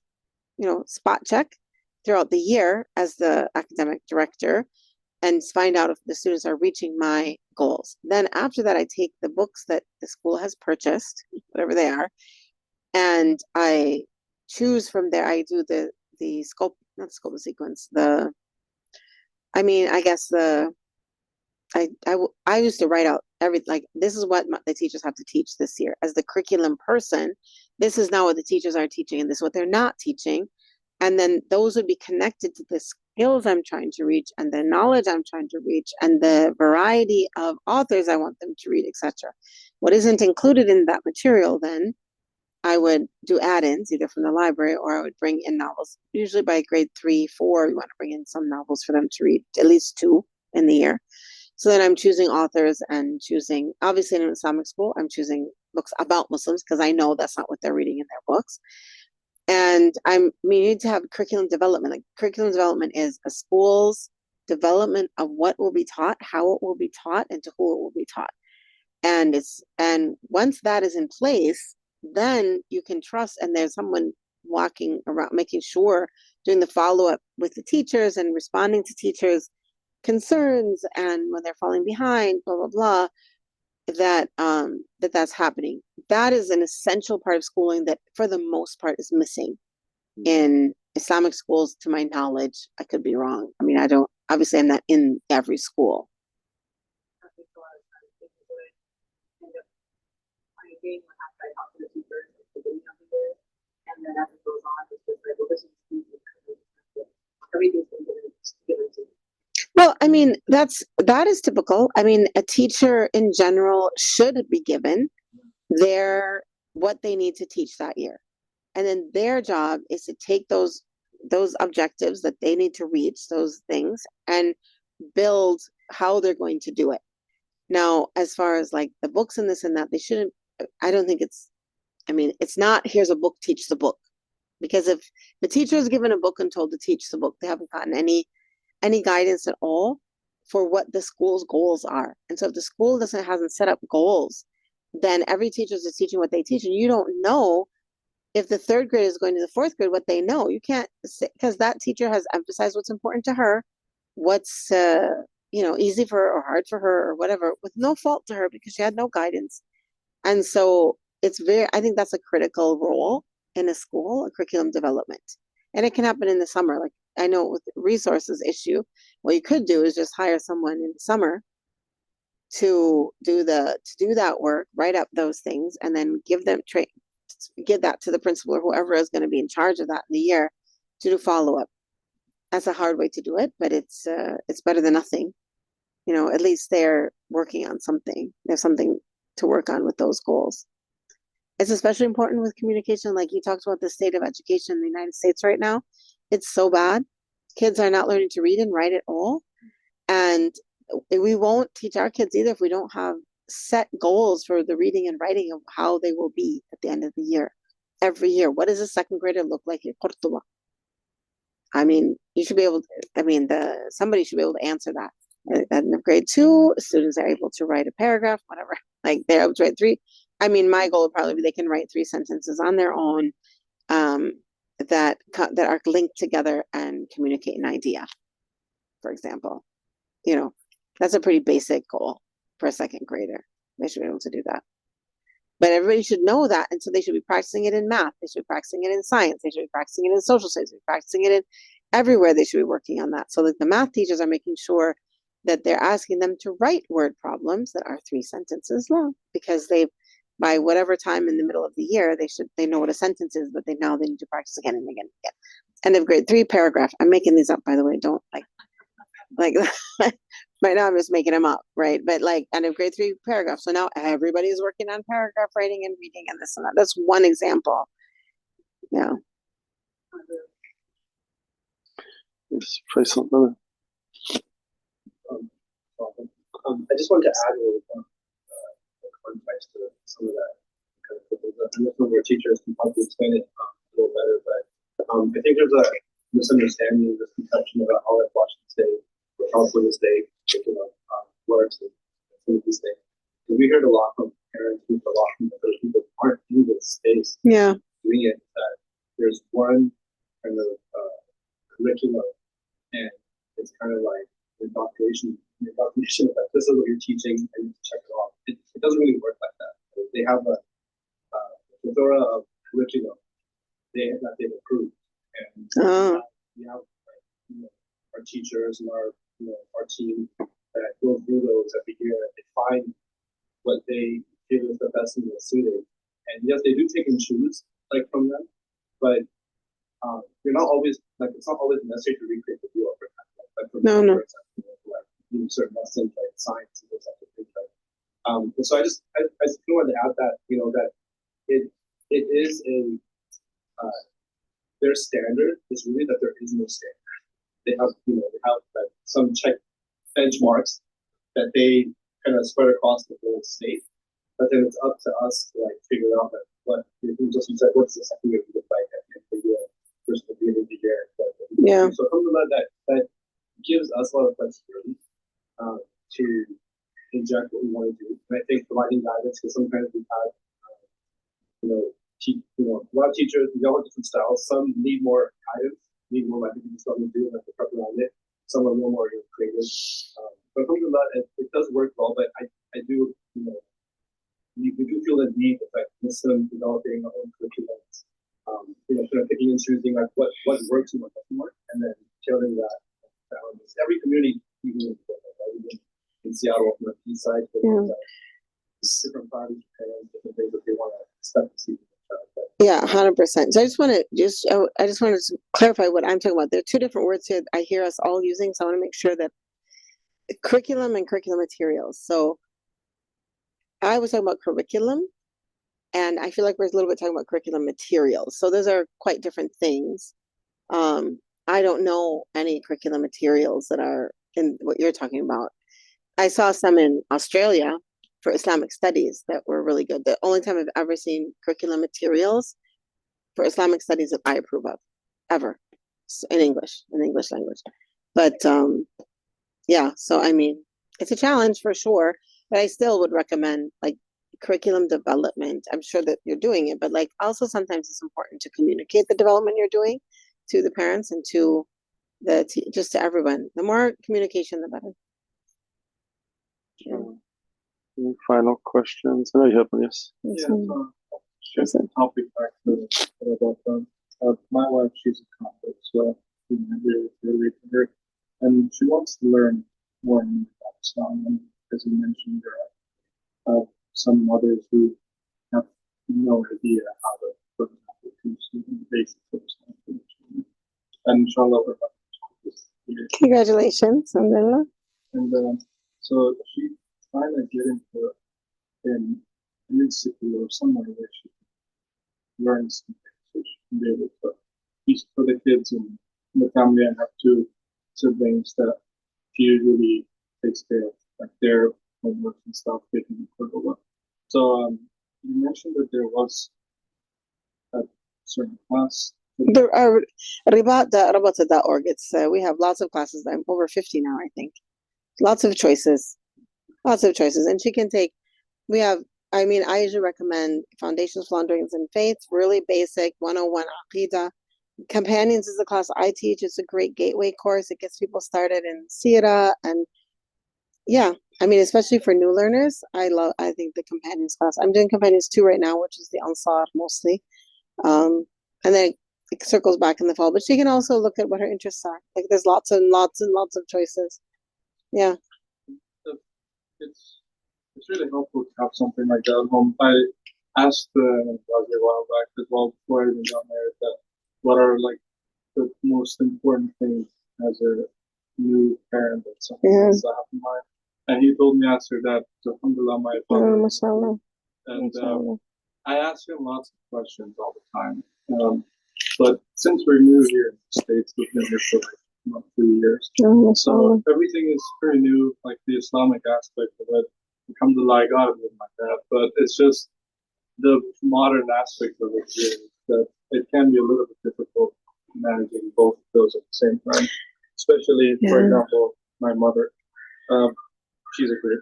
spot check throughout the year as the academic director and find out if the students are reaching my goals. Then after that, I take the books that the school has purchased, whatever they are, and I choose from there. I do the scope, not scope of sequence, I used to write out this is what the teachers have to teach this year. As the curriculum person, this is now what the teachers are teaching and this is what they're not teaching. And then those would be connected to the skills I'm trying to reach and the knowledge I'm trying to reach and the variety of authors I want them to read, etc. What isn't included in that material, then I would do add-ins either from the library or I would bring in novels. Usually by grade 3, 4, you want to bring in some novels for them to read, at least 2 in the year. So then I'm choosing authors and choosing, obviously in an Islamic school, I'm choosing books about Muslims because I know that's not what they're reading in their books. And we need to have curriculum development. Like curriculum development is a school's development of what will be taught, how it will be taught, and to who it will be taught. And once that is in place, then you can trust, and there's someone walking around making sure, doing the follow-up with the teachers and responding to teachers' concerns and when they're falling behind, blah, blah, blah, that's happening. That is an essential part of schooling that for the most part is missing in Islamic schools, to my knowledge. I could be wrong. I mean, obviously I'm not in every school. And then as it goes on, it's just like, well, this is easy. Everything's been given to me. Well, I mean, that is typical. I mean, a teacher in general should be given what they need to teach that year. And then their job is to take those objectives that they need to reach, those things, and build how they're going to do it. Now, as far as like the books and this and that, I don't think it's not, here's a book, teach the book. Because if the teacher is given a book and told to teach the book, they haven't gotten any guidance at all for what the school's goals are. And so if the school hasn't set up goals, then every teacher is teaching what they teach. And you don't know if the 3rd grade is going to the 4th grade, what they know. You can't say, because that teacher has emphasized what's important to her, what's easy for her or hard for her or whatever, with no fault to her because she had no guidance. And so I think that's a critical role in a school, a curriculum development. And it can happen in the summer. Like I know with the resources issue, what you could do is just hire someone in the summer to do that work, write up those things, and then give that to the principal or whoever is going to be in charge of that in the year to do follow-up. That's a hard way to do it, but it's better than nothing. At least they're working on something. There's something to work on with those goals. It's especially important with communication. Like you talked about the state of education in the United States right now. It's so bad. Kids are not learning to read and write at all. And we won't teach our kids either if we don't have set goals for the reading and writing of how they will be at the end of the year. Every year, what does a 2nd grader look like in Cordoba? I mean, you should be able to, somebody should be able to answer that. And in grade 2, students are able to write a paragraph, whatever. Like they're able to write 3. I mean, my goal would probably be they can write 3 sentences on their own that are linked together and communicate an idea, for example. That's a pretty basic goal for a 2nd grader. They should be able to do that. But everybody should know that. And so they should be practicing it in math. They should be practicing it in science. They should be practicing it in social studies. They should be practicing it in everywhere. They should be working on that. So that the math teachers are making sure that they're asking them to write word problems that are 3 sentences long, because by whatever time in the middle of the year, they know what a sentence is, but they need to practice again and again and again. End of grade 3 paragraph. I'm making these up, by the way. Don't like Right now I'm just making them up, right? But like end of grade 3 paragraph. So now everybody's working on paragraph writing and reading and this and that. That's one example. Yeah. Just try something. I just wanted to add a little context to some of that. I know some of our teachers can probably explain it a little better, but I think there's a misunderstanding, misconception about how like Washington State or California State, works and some of these things. And we heard a lot from parents, we heard a lot from other people who aren't in this space doing it, that there's one kind of curriculum, and it's kind of like indoctrination that this is what you're teaching and you check it off. It doesn't really work like that. They have a plethora of curriculum that they've approved, and we have our teachers and our team that go through those every year. They find what they feel is the best and the suited, and yes, they do take and choose like from them, but you're not always like it's not always necessary to recreate the wheel every time. Like for example, like certain lessons like science and those types of things. Right? And so I just wanted to add that that it is a their standard is really that there is no standard. They have like some check benchmarks that they kind of spread across the whole state, but then it's up to us to like figure out that what you just said, what's the second year look like at the end of the year versus the beginning of the year. So something like that gives us a lot of flexibility to inject what we want to do. And I think providing guidance, because sometimes we've had a lot of teachers, we all have different styles. Some need more guidance, need more like something to do, like to prep around it. Some are a little more creative. But something that it does work well. But I do we do feel the need of like Muslim developing our own curriculums. Kind of picking and choosing like what works and what doesn't work, and then tailoring that down. Every community, even in Seattle, from the east side, different priorities, different things that they want to expect to see. Yeah, 100%. So I just want to clarify what I'm talking about. There are two different words here I hear us all using, so I want to make sure that curriculum and curriculum materials. So I was talking about curriculum, and I feel like we're a little bit talking about curriculum materials. So those are quite different things. I don't know any curriculum materials that are in what you're talking about. I saw some in Australia for Islamic studies that were really good. The only time I've ever seen curriculum materials for Islamic studies that I approve of, ever, in English language. But yeah, so I mean, it's a challenge for sure, but I still would recommend like curriculum development. I'm sure that you're doing it, but like also sometimes it's important to communicate the development you're doing to the parents and to just to everyone. The more communication, the better. Any final questions? I know you have one, yes. Just a topic back to Rabata. My wife, she's a Catholic, so I relate to her, and she wants to learn more about Islam. And as you mentioned, there are some mothers who have no idea how to, for example, teach the basics of Islam. And inshallah, we're about to this year. Congratulations, alhamdulillah. And so she's trying to get into an institute or somewhere where she can learn some things, so she can be able to teach for the kids and the family. I have two siblings that she usually takes care of, like their homework and stuff, taking the So you mentioned that there was a certain class. There are Rabata.org. It's we have lots of classes. I'm over 50 now, I think. Lots of choices, and she can take. I usually recommend Foundations for Launderings and Faith, really basic 101 Aqidah. Companions is the class I teach. It's a great gateway course. It gets people started in Sira, and yeah, especially for new learners, I think the Companions class. I'm doing Companions 2 right now, which is the Ansar mostly, and then it circles back in the fall. But she can also look at what her interests are. Like there's lots and lots and lots of choices. Yeah. It's really helpful to have something like that at home. I asked a while back as well before I even got married that what are like the most important things as a new parent or something like that in mind. And he told me after that, alhamdulillah, my father. And I ask him lots of questions all the time. But since we're new here in the States, we've been here for like 3 years. So everything is pretty new, like the Islamic aspect of it. Alhamdulillah, I got it with my dad. But it's just the modern aspect of it here that it can be a little bit difficult managing both of those at the same time. Especially, for example, my mother. She's a great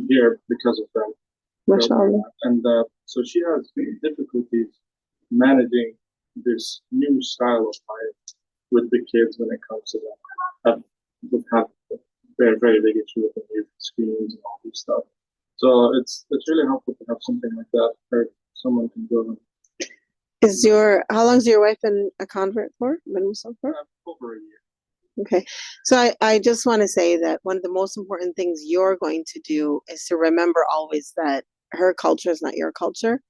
here because of that. And so she has difficulties managing this new style of life with the kids when it comes to that. They have a very, very big issue with the new screens and all this stuff. So it's really helpful to have something like that where someone can go. How long has your wife been a convert for? Over a year. Okay. So I just want to say that one of the most important things you're going to do is to remember always that her culture is not your culture.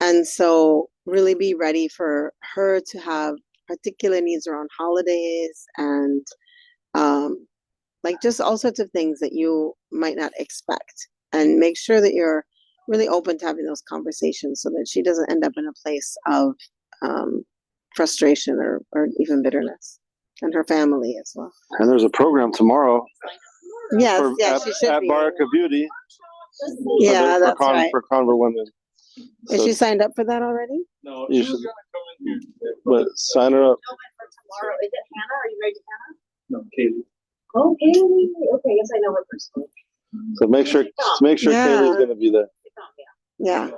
And so really be ready for her to have particular needs around holidays and like just all sorts of things that you might not expect. And make sure that you're really open to having those conversations so that she doesn't end up in a place of frustration or even bitterness. And her family as well. And there's a program tomorrow. Yes, she should at be. Baraka Beauty. That's right. For convert women. Is she signed up for that already? No, you should. But sign her up. Tomorrow, is it Hannah? Are you ready, Hannah? No, Kaylee. Oh, Kaylee. Okay, yes, I know her personally. So make sure Kaylee's going to be there. Yeah.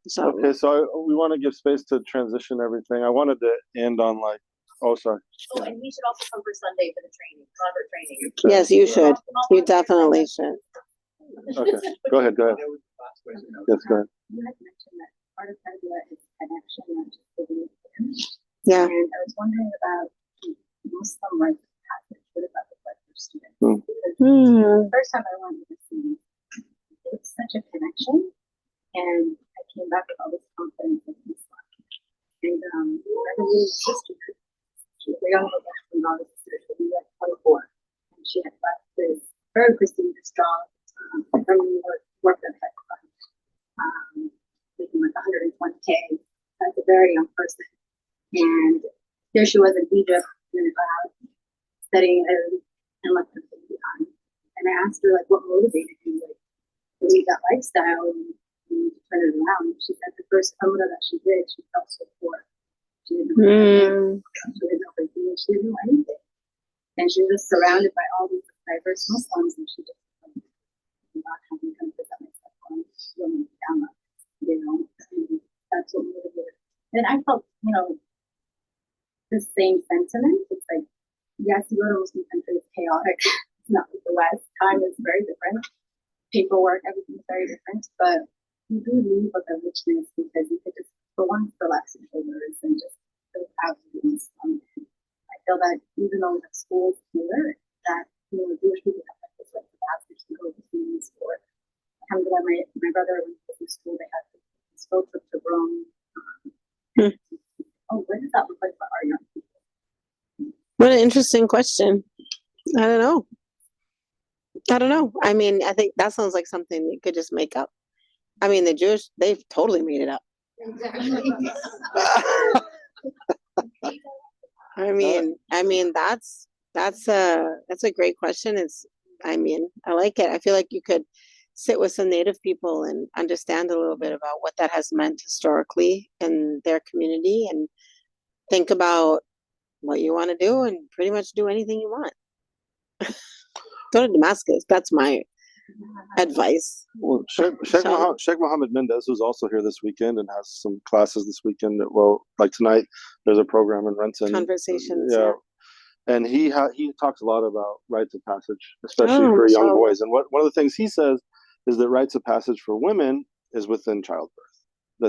So okay, so we want to give space to transition everything. I wanted to end on like. Oh, sorry. Oh, and he should also come for Sunday for the training, convert training. Yes, you should. You definitely should. Okay, go ahead. Yes, go ahead. You had mentioned that part of Tarbiya is connection, not just giving. Yeah. And I was wondering about Muslim rites of passage. What about the blood for students? Because the first time I went to see, it was such a connection, and I came back with all this confidence in Islam. And I remember meeting a sister. She was a young from our sister. She was like 24, and she had left this very prestigious job from New York, worked at hedge fund, making like 120K as a very young person. And there she was in Egypt, in a cloud, studying and left her thing behind. And I asked her like, what motivated you to leave that lifestyle and turn it around? She said the first Umrah that she did, she felt so poor. She didn't know anything. She didn't know anything. And she was surrounded by all these diverse Muslims, and she just not having come to that myself down, and that's what motivated. And I felt, the same sentiment. It's like, yes, you go to Muslim countries, chaotic. It's not like the West. Time is very different. Paperwork, everything's very different, but you do leave with a richness because you could just, for once, relax your shoulders and just go out to be Muslim. I feel that even though the schools here, that Jewish people have like this right to passage to go to schools, or alhamdulillah, my brother went to school. They had this field trip to Rome. Oh, what does that look like for our young people? What an interesting question. I don't know. I mean, I think that sounds like something you could just make up. I mean, the Jewish, they've totally made it up. Exactly. I mean, that's a great question. I like it. I feel like you could sit with some Native people and understand a little bit about what that has meant historically in their community and think about what you want to do and pretty much do anything you want. Go to Damascus. That's my advice. Well, Sheikh Mohammed Mendez, who's also here this weekend and has some classes this weekend. Well, like tonight, there's a program in Renton. Conversations. Yeah. And he talks a lot about rites of passage, especially for young boys. And one of the things he says is that rites of passage for women is within childbirth.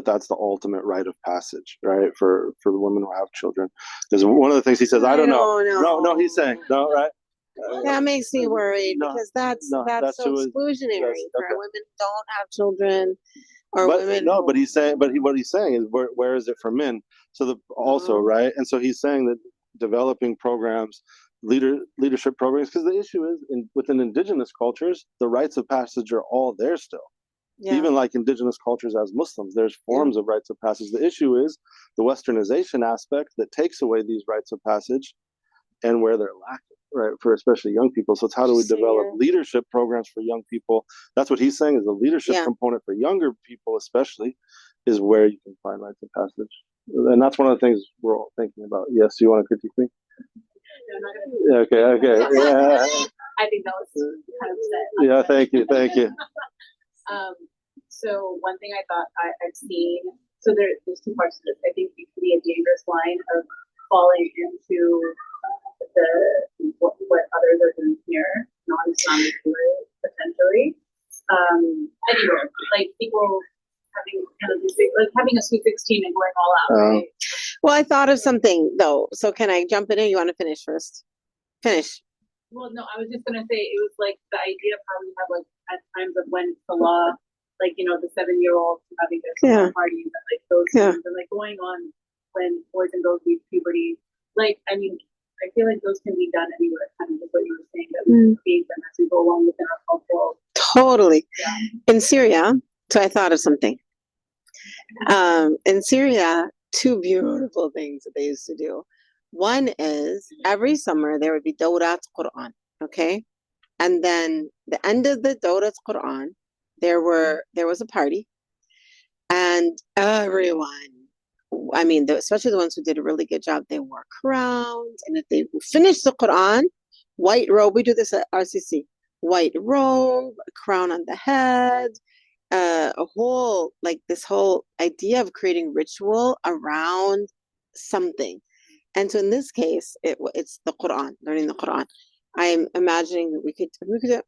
That's the ultimate rite of passage, right? For the women who have children. Is one of the things he says. I don't know. No, he's saying no, right? That makes me worried because that's so exclusionary for women who don't have children or women. No, but he's saying, what he's saying is where is it for men? So right? And so he's saying that developing programs leadership programs, because the issue is within indigenous cultures, the rites of passage are all there still. Yeah. Even like indigenous cultures as Muslims, there's forms of rites of passage. The issue is the westernization aspect that takes away these rites of passage and where they're lacking, right, for especially young people. So it's how do we develop leadership programs for young people? That's what he's saying, is the leadership component for younger people especially is where you can find rites of passage. And that's one of the things we're all thinking about. Yes, you want to critique me? No, Okay. Yeah. I think that was kind of set. Yeah, thank you. So one thing I thought I've seen, so there's two parts to this. I think it could be a dangerous line of falling into what others are doing here, non-Islamic ways, potentially. Anywhere, like people having kind of having a Sweet 16 and going all out, right? Well, I thought of something though. So can I jump in, or you want to finish first? Finish. Well, no, I was just gonna say it was like the idea of how we have like at times of when Salah, like the 7-year-old having their Salah parties and like those things, and like going on when boys and girls reach puberty. Like, I mean, I feel like those can be done anywhere. Kind of like what you were saying, that we create them as we go along within our cultural. Totally. In Syria, so I thought of something. In Syria, two beautiful things that they used to do. One is every summer there would be Dawrat Quran, okay? And then the end of the Dawrat Quran, there was a party, and everyone, I mean, especially the ones who did a really good job, they wore crowns, and if they finished the Quran, white robe, we do this at RCC, white robe, a crown on the head, this whole idea of creating ritual around something. And so in this case, it's the Quran, learning the Quran. I'm imagining that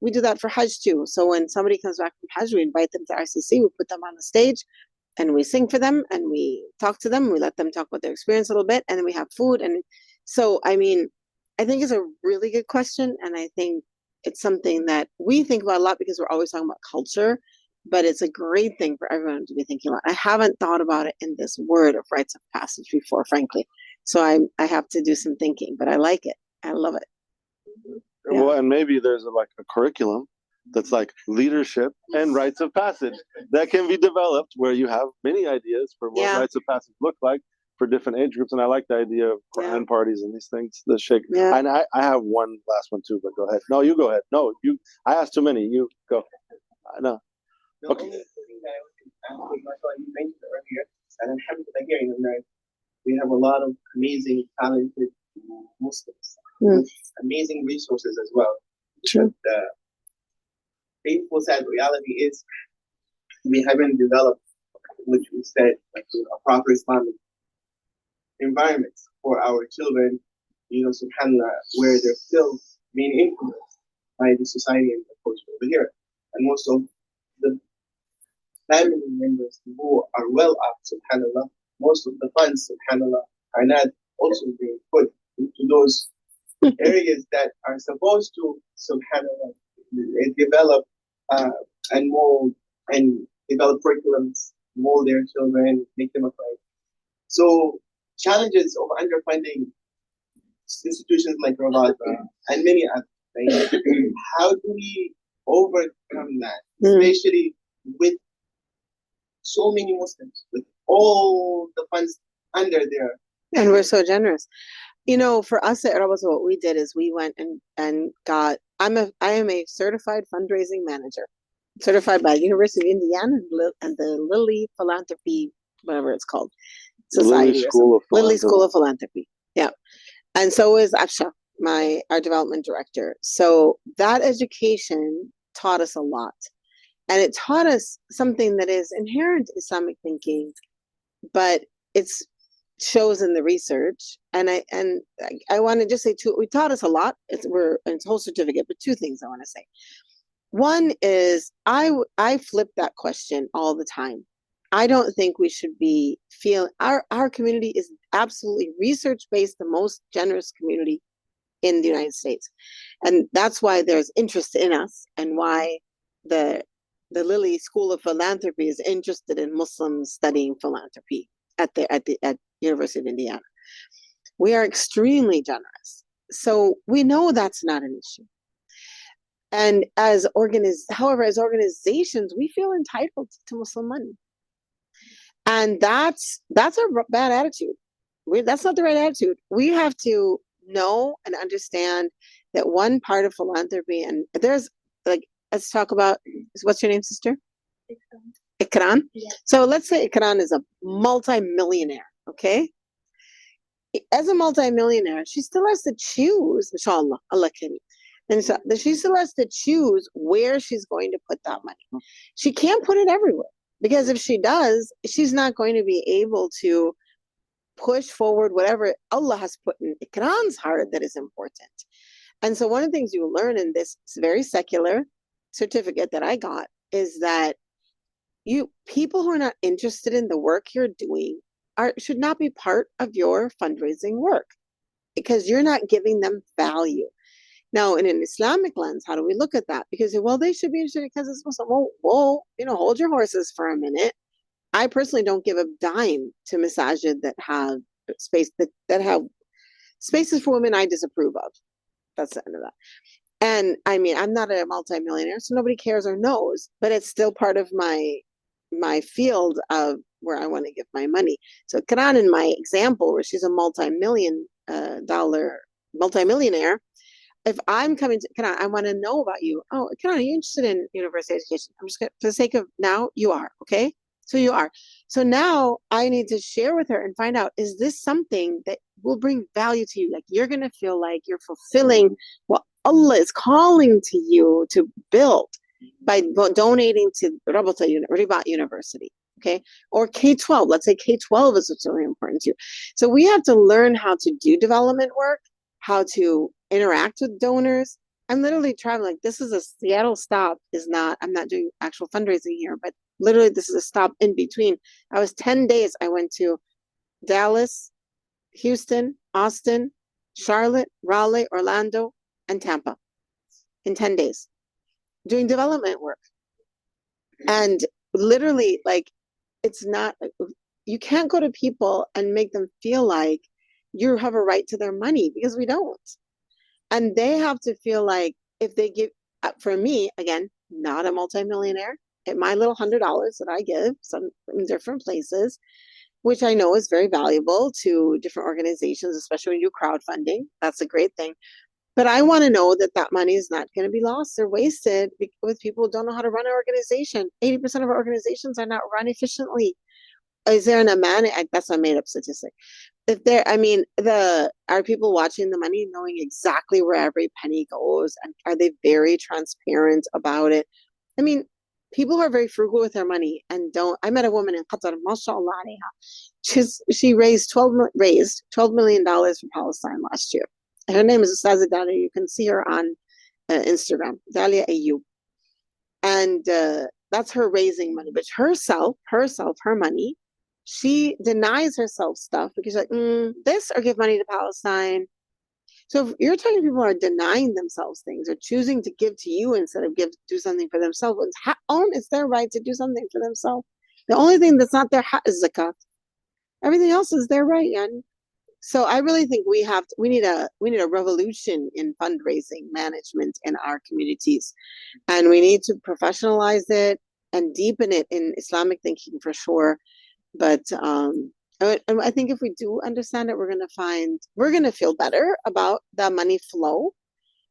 we do that for Hajj too. So when somebody comes back from Hajj, we invite them to RCC, we put them on the stage, and we sing for them, and we talk to them, we let them talk about their experience a little bit, and then we have food. And so, I mean, I think it's a really good question, and I think it's something that we think about a lot because we're always talking about culture, but it's a great thing for everyone to be thinking about. I haven't thought about it in this word of rites of passage before, frankly. So I have to do some thinking, but I like it. I love it. Well, and maybe there's a curriculum that's like leadership and rites of passage that can be developed where you have many ideas for what rites of passage look like for different age groups. And I like the idea of Quran parties and these things. The Shaykh. And I have one last one too, but go ahead. No, you go ahead. No, I asked too many. You go. No. Okay. The only thing that I you mentioned earlier, and I'm happy to hear that we have a lot of amazing, talented Muslims, with amazing resources as well. True. But the painful, sad reality is we haven't developed, which we said, like a proper Islamic environment for our children, subhanAllah, where they're still being influenced by the society and the culture over here. And most of the family members who are well off, subhanAllah, most of the funds, subhanAllah, are not also being put into those areas that are supposed to, subhanAllah, develop and mold and develop curriculums, mold their children, make them upright. So challenges of underfunding institutions like Rabata and many others, right? How do we overcome that, especially with so many Muslims, with all the funds under there? And we're so generous. For us at Rabata, what we did is we went and got, I am a certified fundraising manager, certified by University of Indiana and the Lilly Philanthropy, whatever it's called, Society. Lilly School of Philanthropy. Yeah. And so is Afsha, our development director. So that education taught us a lot. And it taught us something that is inherent Islamic thinking, but it's shows in the research. And I want to just say too, we taught us a lot. It's a whole certificate, but two things I want to say. One is I flip that question all the time. I don't think we should be our community is absolutely research-based, the most generous community in the United States. And that's why there's interest in us, and why the Lilly School of Philanthropy is interested in Muslims studying philanthropy at University of Indiana. We are extremely generous. So we know that's not an issue. And however, as organizations, we feel entitled to Muslim money. And that's a bad attitude. That's not the right attitude. We have to know and understand that one part of philanthropy, and there's like, let's talk about, what's your name, sister? Ikran. Yeah. So let's say Ikran is a multi-millionaire, okay? As a multi-millionaire, she still has to choose, inshallah, Allah Kareem. And so she still has to choose where she's going to put that money. She can't put it everywhere, because if she does, she's not going to be able to push forward whatever Allah has put in Ikran's heart that is important. And so one of the things you learn in this very secular certificate that I got is that people who are not interested in the work you're doing should not be part of your fundraising work, because you're not giving them value. Now, in an Islamic lens, how do we look at that? Because, well, they should be interested because it's Muslim. Well, hold your horses for a minute. I personally don't give a dime to masajid that have that have spaces for women I disapprove of. That's the end of that. And I mean, I'm not a multimillionaire, so nobody cares or knows, but it's still part of my field of where I want to give my money. So Quran, in my example, where she's a multi-millionaire, if I'm coming to Quran, I want to know about you. Oh, Quran, are you interested in university education? I'm just gonna, for the sake of now, you are, okay? So you are. So now I need to share with her and find out, is this something that will bring value to you? Like, you're going to feel like you're fulfilling what Allah is calling to you to build by donating to Rabata University, okay? Or K-12. Let's say K-12 is what's really important to you. So we have to learn how to do development work, how to interact with donors. I'm literally traveling. Like, this is a Seattle stop. I'm not doing actual fundraising here, but literally this is a stop in between. I was 10 days. I went to Dallas, Houston, Austin, Charlotte, Raleigh, Orlando, and Tampa in 10 days doing development work. And literally, like, it's not, you can't go to people and make them feel like you have a right to their money, because we don't. And they have to feel like if they give, for me, again, not a multimillionaire, at my little $100 that I give some in different places, which I know is very valuable to different organizations, especially when you do crowdfunding. That's a great thing. But I want to know that that money is not going to be lost or wasted with people who don't know how to run an organization. 80% of our organizations are not run efficiently. Is there an amount? That's a made up statistic. Are people watching the money, knowing exactly where every penny goes? And are they very transparent about it? I mean, people who are very frugal with their money and don't. I met a woman in Qatar, mashallah alayha. She raised $12 million for Palestine last year. Her name is Ustaza Dalia. You can see her on Instagram, Dalia Ayub. And that's her raising money. But her money, she denies herself stuff because she's like, this or give money to Palestine. So if you're talking to people who are denying themselves things or choosing to give to you instead of do something for themselves, it's their right to do something for themselves. The only thing that's not their haq is zakat. Everything else is their right, yani. So I really think we need a revolution in fundraising management in our communities, and we need to professionalize it and deepen it in Islamic thinking for sure. But I think if we do understand it, we're going to feel better about the money flow,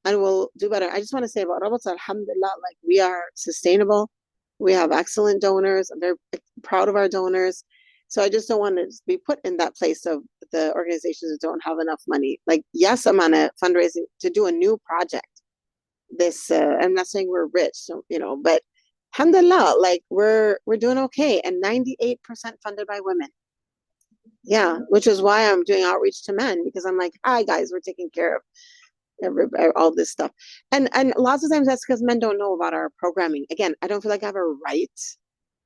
and we'll do better. I just want to say about Rabata, alhamdulillah, like, we are sustainable. We have excellent donors. I'm very proud of our donors. So I just don't want to be put in that place of the organizations that don't have enough money. Like, yes, I'm on a fundraising to do a new project. I'm not saying we're rich, so, but alhamdulillah, like, we're doing okay. And 98% funded by women. Yeah, which is why I'm doing outreach to men, because I'm like, hi guys, we're taking care of all this stuff. And lots of times that's because men don't know about our programming. Again, I don't feel like I have a right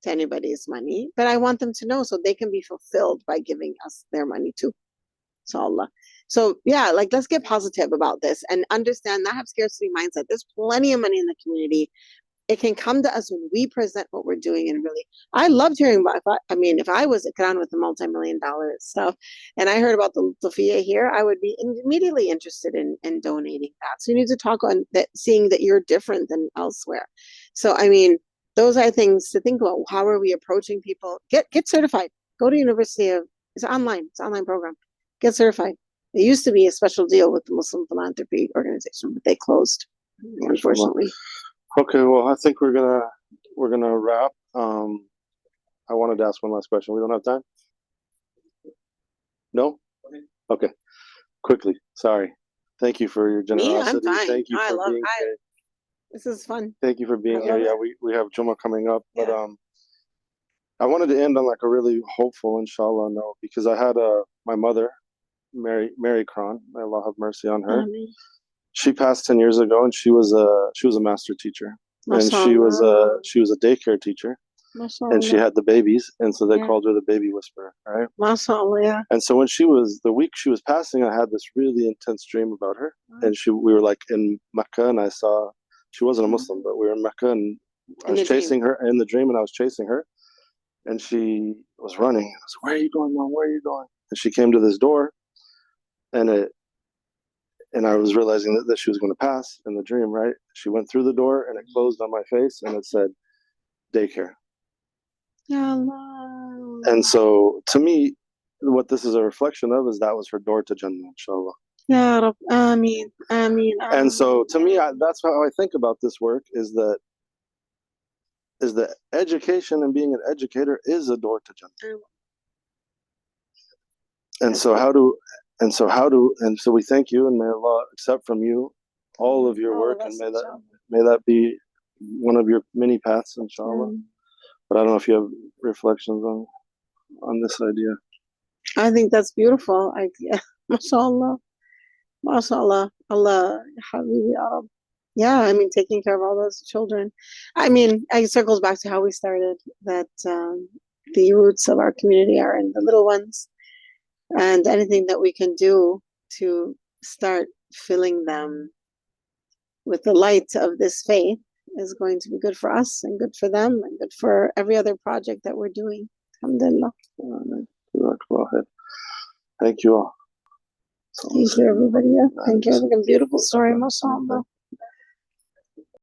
to anybody's money, but I want them to know so they can be fulfilled by giving us their money too. Inshallah. So yeah, like, let's get positive about this and understand, not have scarcity mindset. There's plenty of money in the community. it can come to us when we present what we're doing. And really, I loved hearing about, if I was a Quran with the multi-million-dollar stuff and I heard about the Tafiyah here, I would be immediately interested in donating that. So you need to talk on that, seeing that you're different than elsewhere. So, those are things to think about. How are we approaching people? Get certified. Go to University of, it's an online program. Get certified. It used to be a special deal with the Muslim Philanthropy Organization, but they closed, unfortunately. Okay, well, I think we're gonna wrap. I wanted to ask one last question. We don't have time? No? Okay. Quickly. Sorry. Thank you for your generosity. I'm fine. Thank you for being here. This is fun. Thank you for being here. Yeah, we have Jummah coming up, but I wanted to end on like a really hopeful, inshallah, note, because I had my mother, Mary Cron, may Allah have mercy on her. She passed 10 years ago, and she was a master teacher, and she was a daycare teacher, and she had the babies, and so they called her the baby whisperer, right? Mashallah. And so when the week she was passing, I had this really intense dream about her, and we were like in Mecca, and I saw she wasn't a Muslim, but we were in Mecca, and I was chasing her in the dream, and I was chasing her, and she was running. I was like, "Where are you going, Mom? Where are you going?" And she came to this door, and I was realizing that she was going to pass in the dream, right? She went through the door, and it closed on my face, and it said, daycare. Ya Allah. And so, to me, what this is a reflection of is that was her door to Jannah, inshallah. Ya Rab. Ameen. Ameen. And so, to me, that's how I think about this work, is that education and being an educator is a door to Jannah. And so we thank you, and may Allah accept from you all of your work, and may that be one of your many paths, inshallah. But I don't know if you have reflections on this idea. I think that's beautiful. Mashallah. Mashallah. Allah. Habibi Arab. Yeah, taking care of all those children. It circles back to how we started, that the roots of our community are in the little ones. And anything that we can do to start filling them with the light of this faith is going to be good for us and good for them and good for every other project that we're doing. Alhamdulillah. Thank you all. Thank you, everybody. Thank you. Beautiful story, mashallah.